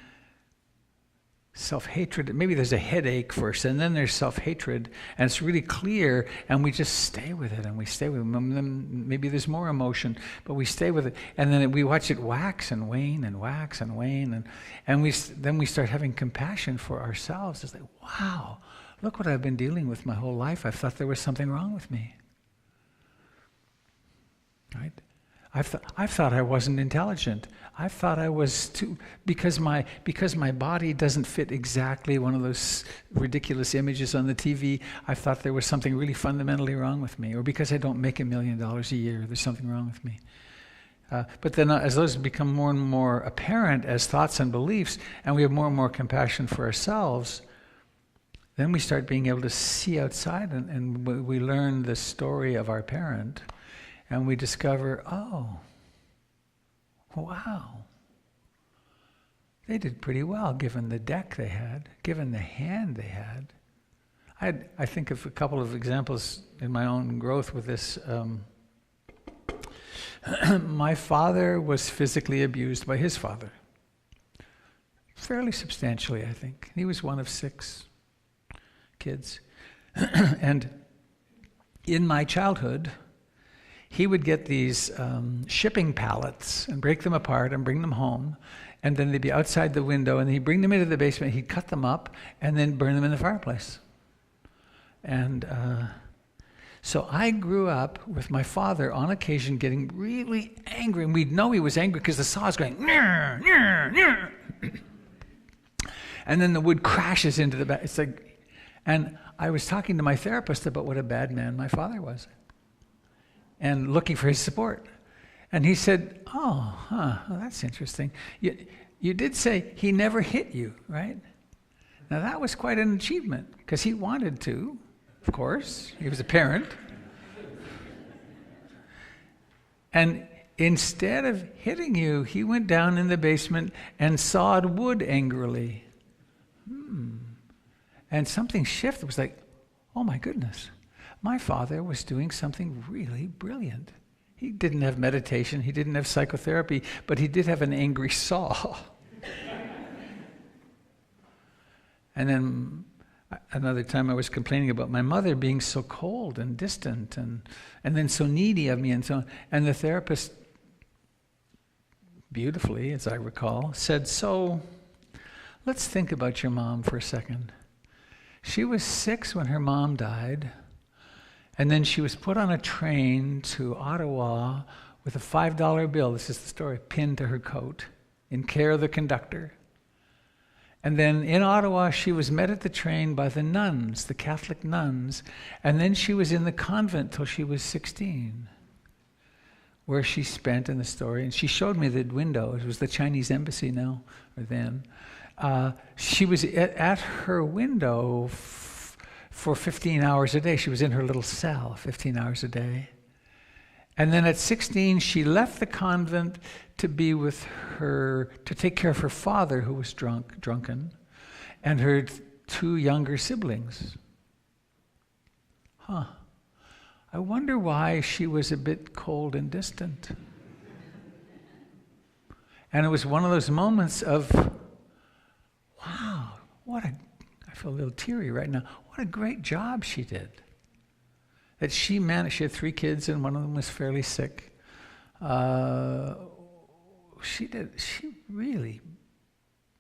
A: self-hatred. Maybe there's a headache first, and then there's self-hatred, and it's really clear, and we just stay with it, and we stay with it. And then maybe there's more emotion, but we stay with it, and then we watch it wax and wane and wax and wane, and then we start having compassion for ourselves. It's like, wow, look what I've been dealing with my whole life. I thought there was something wrong with me. Right? I've thought I wasn't intelligent. I thought I was too, because my body doesn't fit exactly one of those ridiculous images on the TV. I thought there was something really fundamentally wrong with me, or because I don't make $1 million a year, there's something wrong with me. But then as those become more and more apparent as thoughts and beliefs, and we have more and more compassion for ourselves, then we start being able to see outside, and we learn the story of our parent. And we discover, oh, wow, they did pretty well given the deck they had, given the hand they had. I think of a couple of examples in my own growth with this. My father was physically abused by his father, fairly substantially, I think. He was one of 6 kids. And in my childhood, he would get these shipping pallets and break them apart and bring them home, and then they'd be outside the window, and he'd bring them into the basement, he'd cut them up, and then burn them in the fireplace. And so I grew up with my father on occasion getting really angry, and we'd know he was angry because the saw is going, "Nyeh, nyeh, nyeh." And then the wood crashes into the back. It's like, and I was talking to my therapist about what a bad man my father was, and looking for his support. And he said, well, that's interesting. You did say he never hit you, right? Now that was quite an achievement, because he wanted to, of course. He was a parent. And instead of hitting you, he went down in the basement and sawed wood angrily. And something shifted. It was like, oh my goodness. My father was doing something really brilliant. He didn't have meditation, he didn't have psychotherapy, but he did have an angry saw. And then another time I was complaining about my mother being so cold and distant and then so needy of me and so on. And the therapist, beautifully, as I recall, said, so let's think about your mom for a second. She was 6 when her mom died. And then she was put on a train to Ottawa with a $5 bill, this is the story, pinned to her coat, in care of the conductor. And then in Ottawa, she was met at the train by the nuns, the Catholic nuns, and then she was in the convent till she was 16, where she spent in the story. And she showed me the window. It was the Chinese embassy now, or then. She was at her window for 15 hours a day. She was in her little cell 15 hours a day. And then at 16, she left the convent to be with her, to take care of her father, who was drunken, and her 2 younger siblings. I wonder why she was a bit cold and distant. And it was one of those moments of, wow, I feel a little teary right now. What a great job she did. That she managed, she had 3 kids and one of them was fairly sick. she really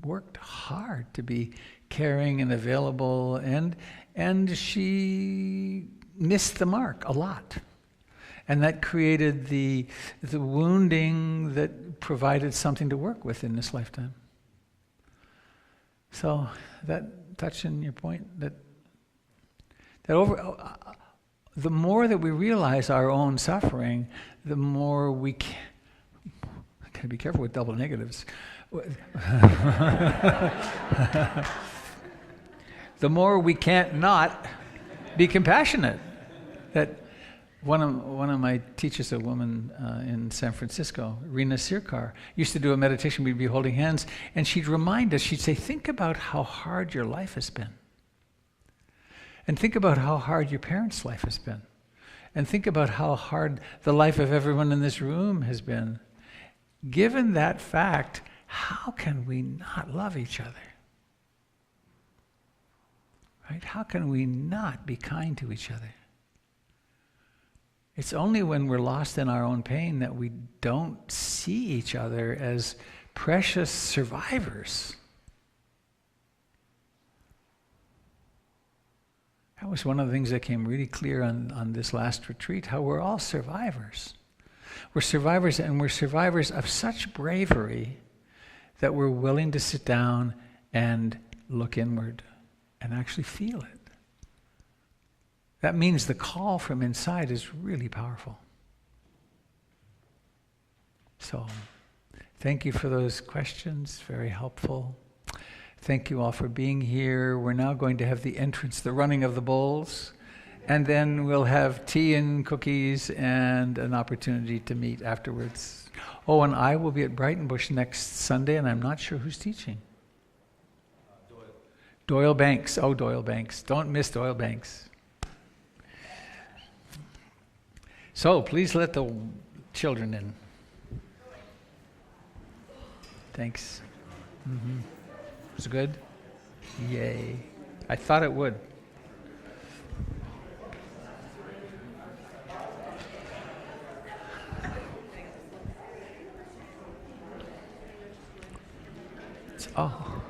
A: worked hard to be caring and available, and she missed the mark a lot. And that created the wounding that provided something to work with in this lifetime. So that touching your point, that the more that we realize our own suffering, the more we can. I gotta be careful with double negatives. The more we can't not be compassionate. That one of my teachers, a woman in San Francisco, Rena Sirkar, used to do a meditation. We'd be holding hands, and she'd remind us. She'd say, "Think about how hard your life has been, and think about how hard your parents' life has been, and think about how hard the life of everyone in this room has been. Given that fact, how can we not love each other? Right? How can we not be kind to each other? It's only when we're lost in our own pain that we don't see each other as precious survivors." That was one of the things that came really clear on this last retreat, how we're all survivors. We're survivors, and we're survivors of such bravery that we're willing to sit down and look inward and actually feel it. That means the call from inside is really powerful. So, thank you for those questions, very helpful. Thank you all for being here. We're now going to have the entrance, the running of the bowls, and then we'll have tea and cookies and an opportunity to meet afterwards. Oh, and I will be at Brighton Bush next Sunday, and I'm not sure who's teaching. Doyle Banks. Oh, Doyle Banks. Don't miss Doyle Banks. So please let the children in. Thanks. Was it good? Yay. I thought it would. Oh.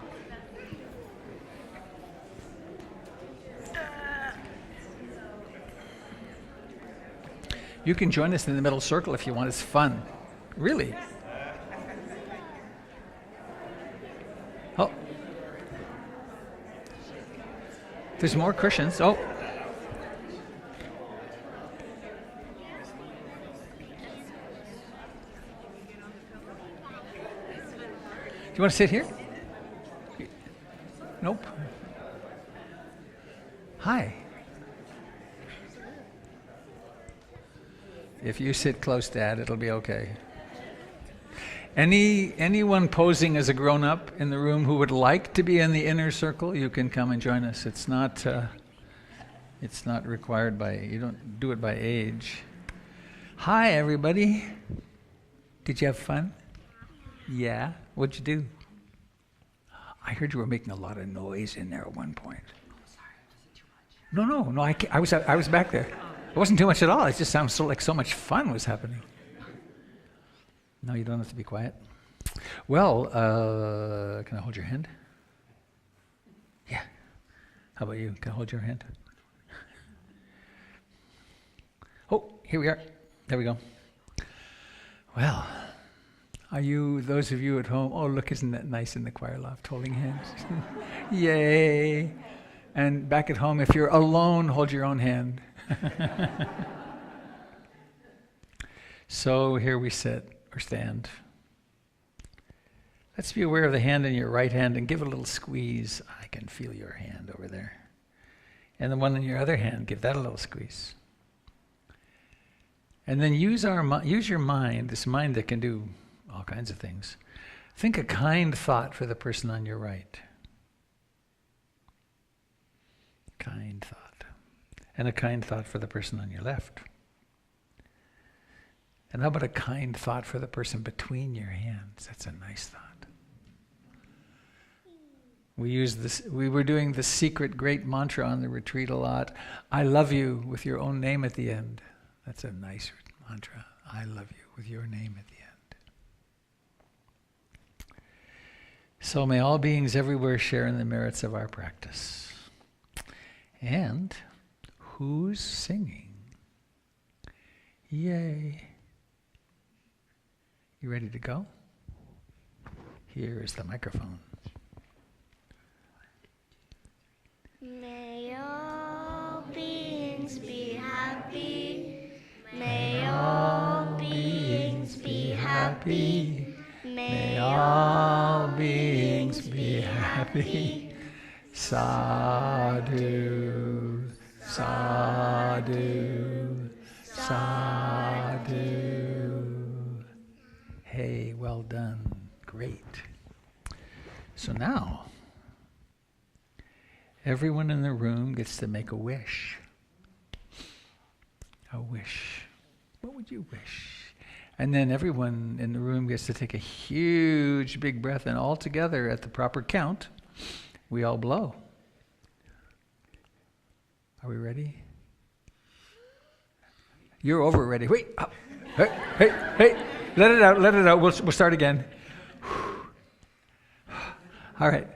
A: You can join us in the middle circle if you want. It's fun. Really. Oh. There's more cushions. Oh. Do you want to sit here? Nope. Hi. If you sit close, Dad, it'll be okay. Anyone posing as a grown-up in the room who would like to be in the inner circle, you can come and join us. It's not required by, you don't do it by age. Hi, everybody. Did you have fun? Yeah? What'd you do? I heard you were making a lot of noise in there at one point. Oh, sorry. Was it too much? No. I was back there. It wasn't too much at all. It just sounds like so much fun was happening. No, you don't have to be quiet. Well, can I hold your hand? Yeah. How about you? Can I hold your hand? Oh, here we are. There we go. Well, are you, those of you at home, oh, look, isn't that nice in the choir loft, holding hands? Yay. And back at home, if you're alone, hold your own hand. So here we sit or stand. Let's be aware of the hand in your right hand and give it a little squeeze. I can feel your hand over there. And the one in your other hand, give that a little squeeze. And then use your mind, this mind that can do all kinds of things. Think a kind thought for the person on your right. Kind thought. And a kind thought for the person on your left. And how about a kind thought for the person between your hands? That's a nice thought. We were doing the secret great mantra on the retreat a lot. I love you with your own name at the end. That's a nice mantra. I love you with your name at the end. So may all beings everywhere share in the merits of our practice. And who's singing? Yay. You ready to go? Here is the microphone.
I: May all beings be happy. May all beings be happy.
A: May all beings be happy. Sadhu, sadhu, sadhu. Hey, well done. Great. So now, everyone in the room gets to make a wish. A wish. What would you wish? And then everyone in the room gets to take a huge big breath, and all together at the proper count, we all blow. Are we ready? You're over ready. Wait. Oh. Hey, hey, hey. Let it out, let it out. We'll start again. All right.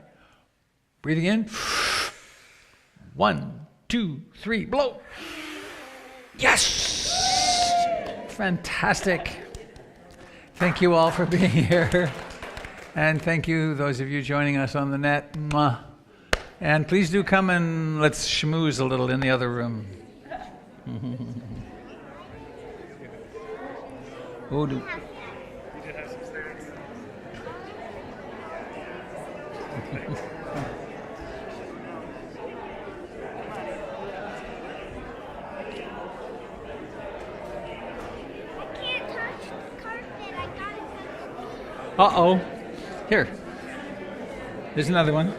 A: Breathing in. 1, 2, 3, blow. Yes! Fantastic. Thank you all for being here. And thank you, those of you joining us on the net. Mwah. And please do come and let's schmooze a little in the other room. Oh, do. Uh-oh. Here. There's another one.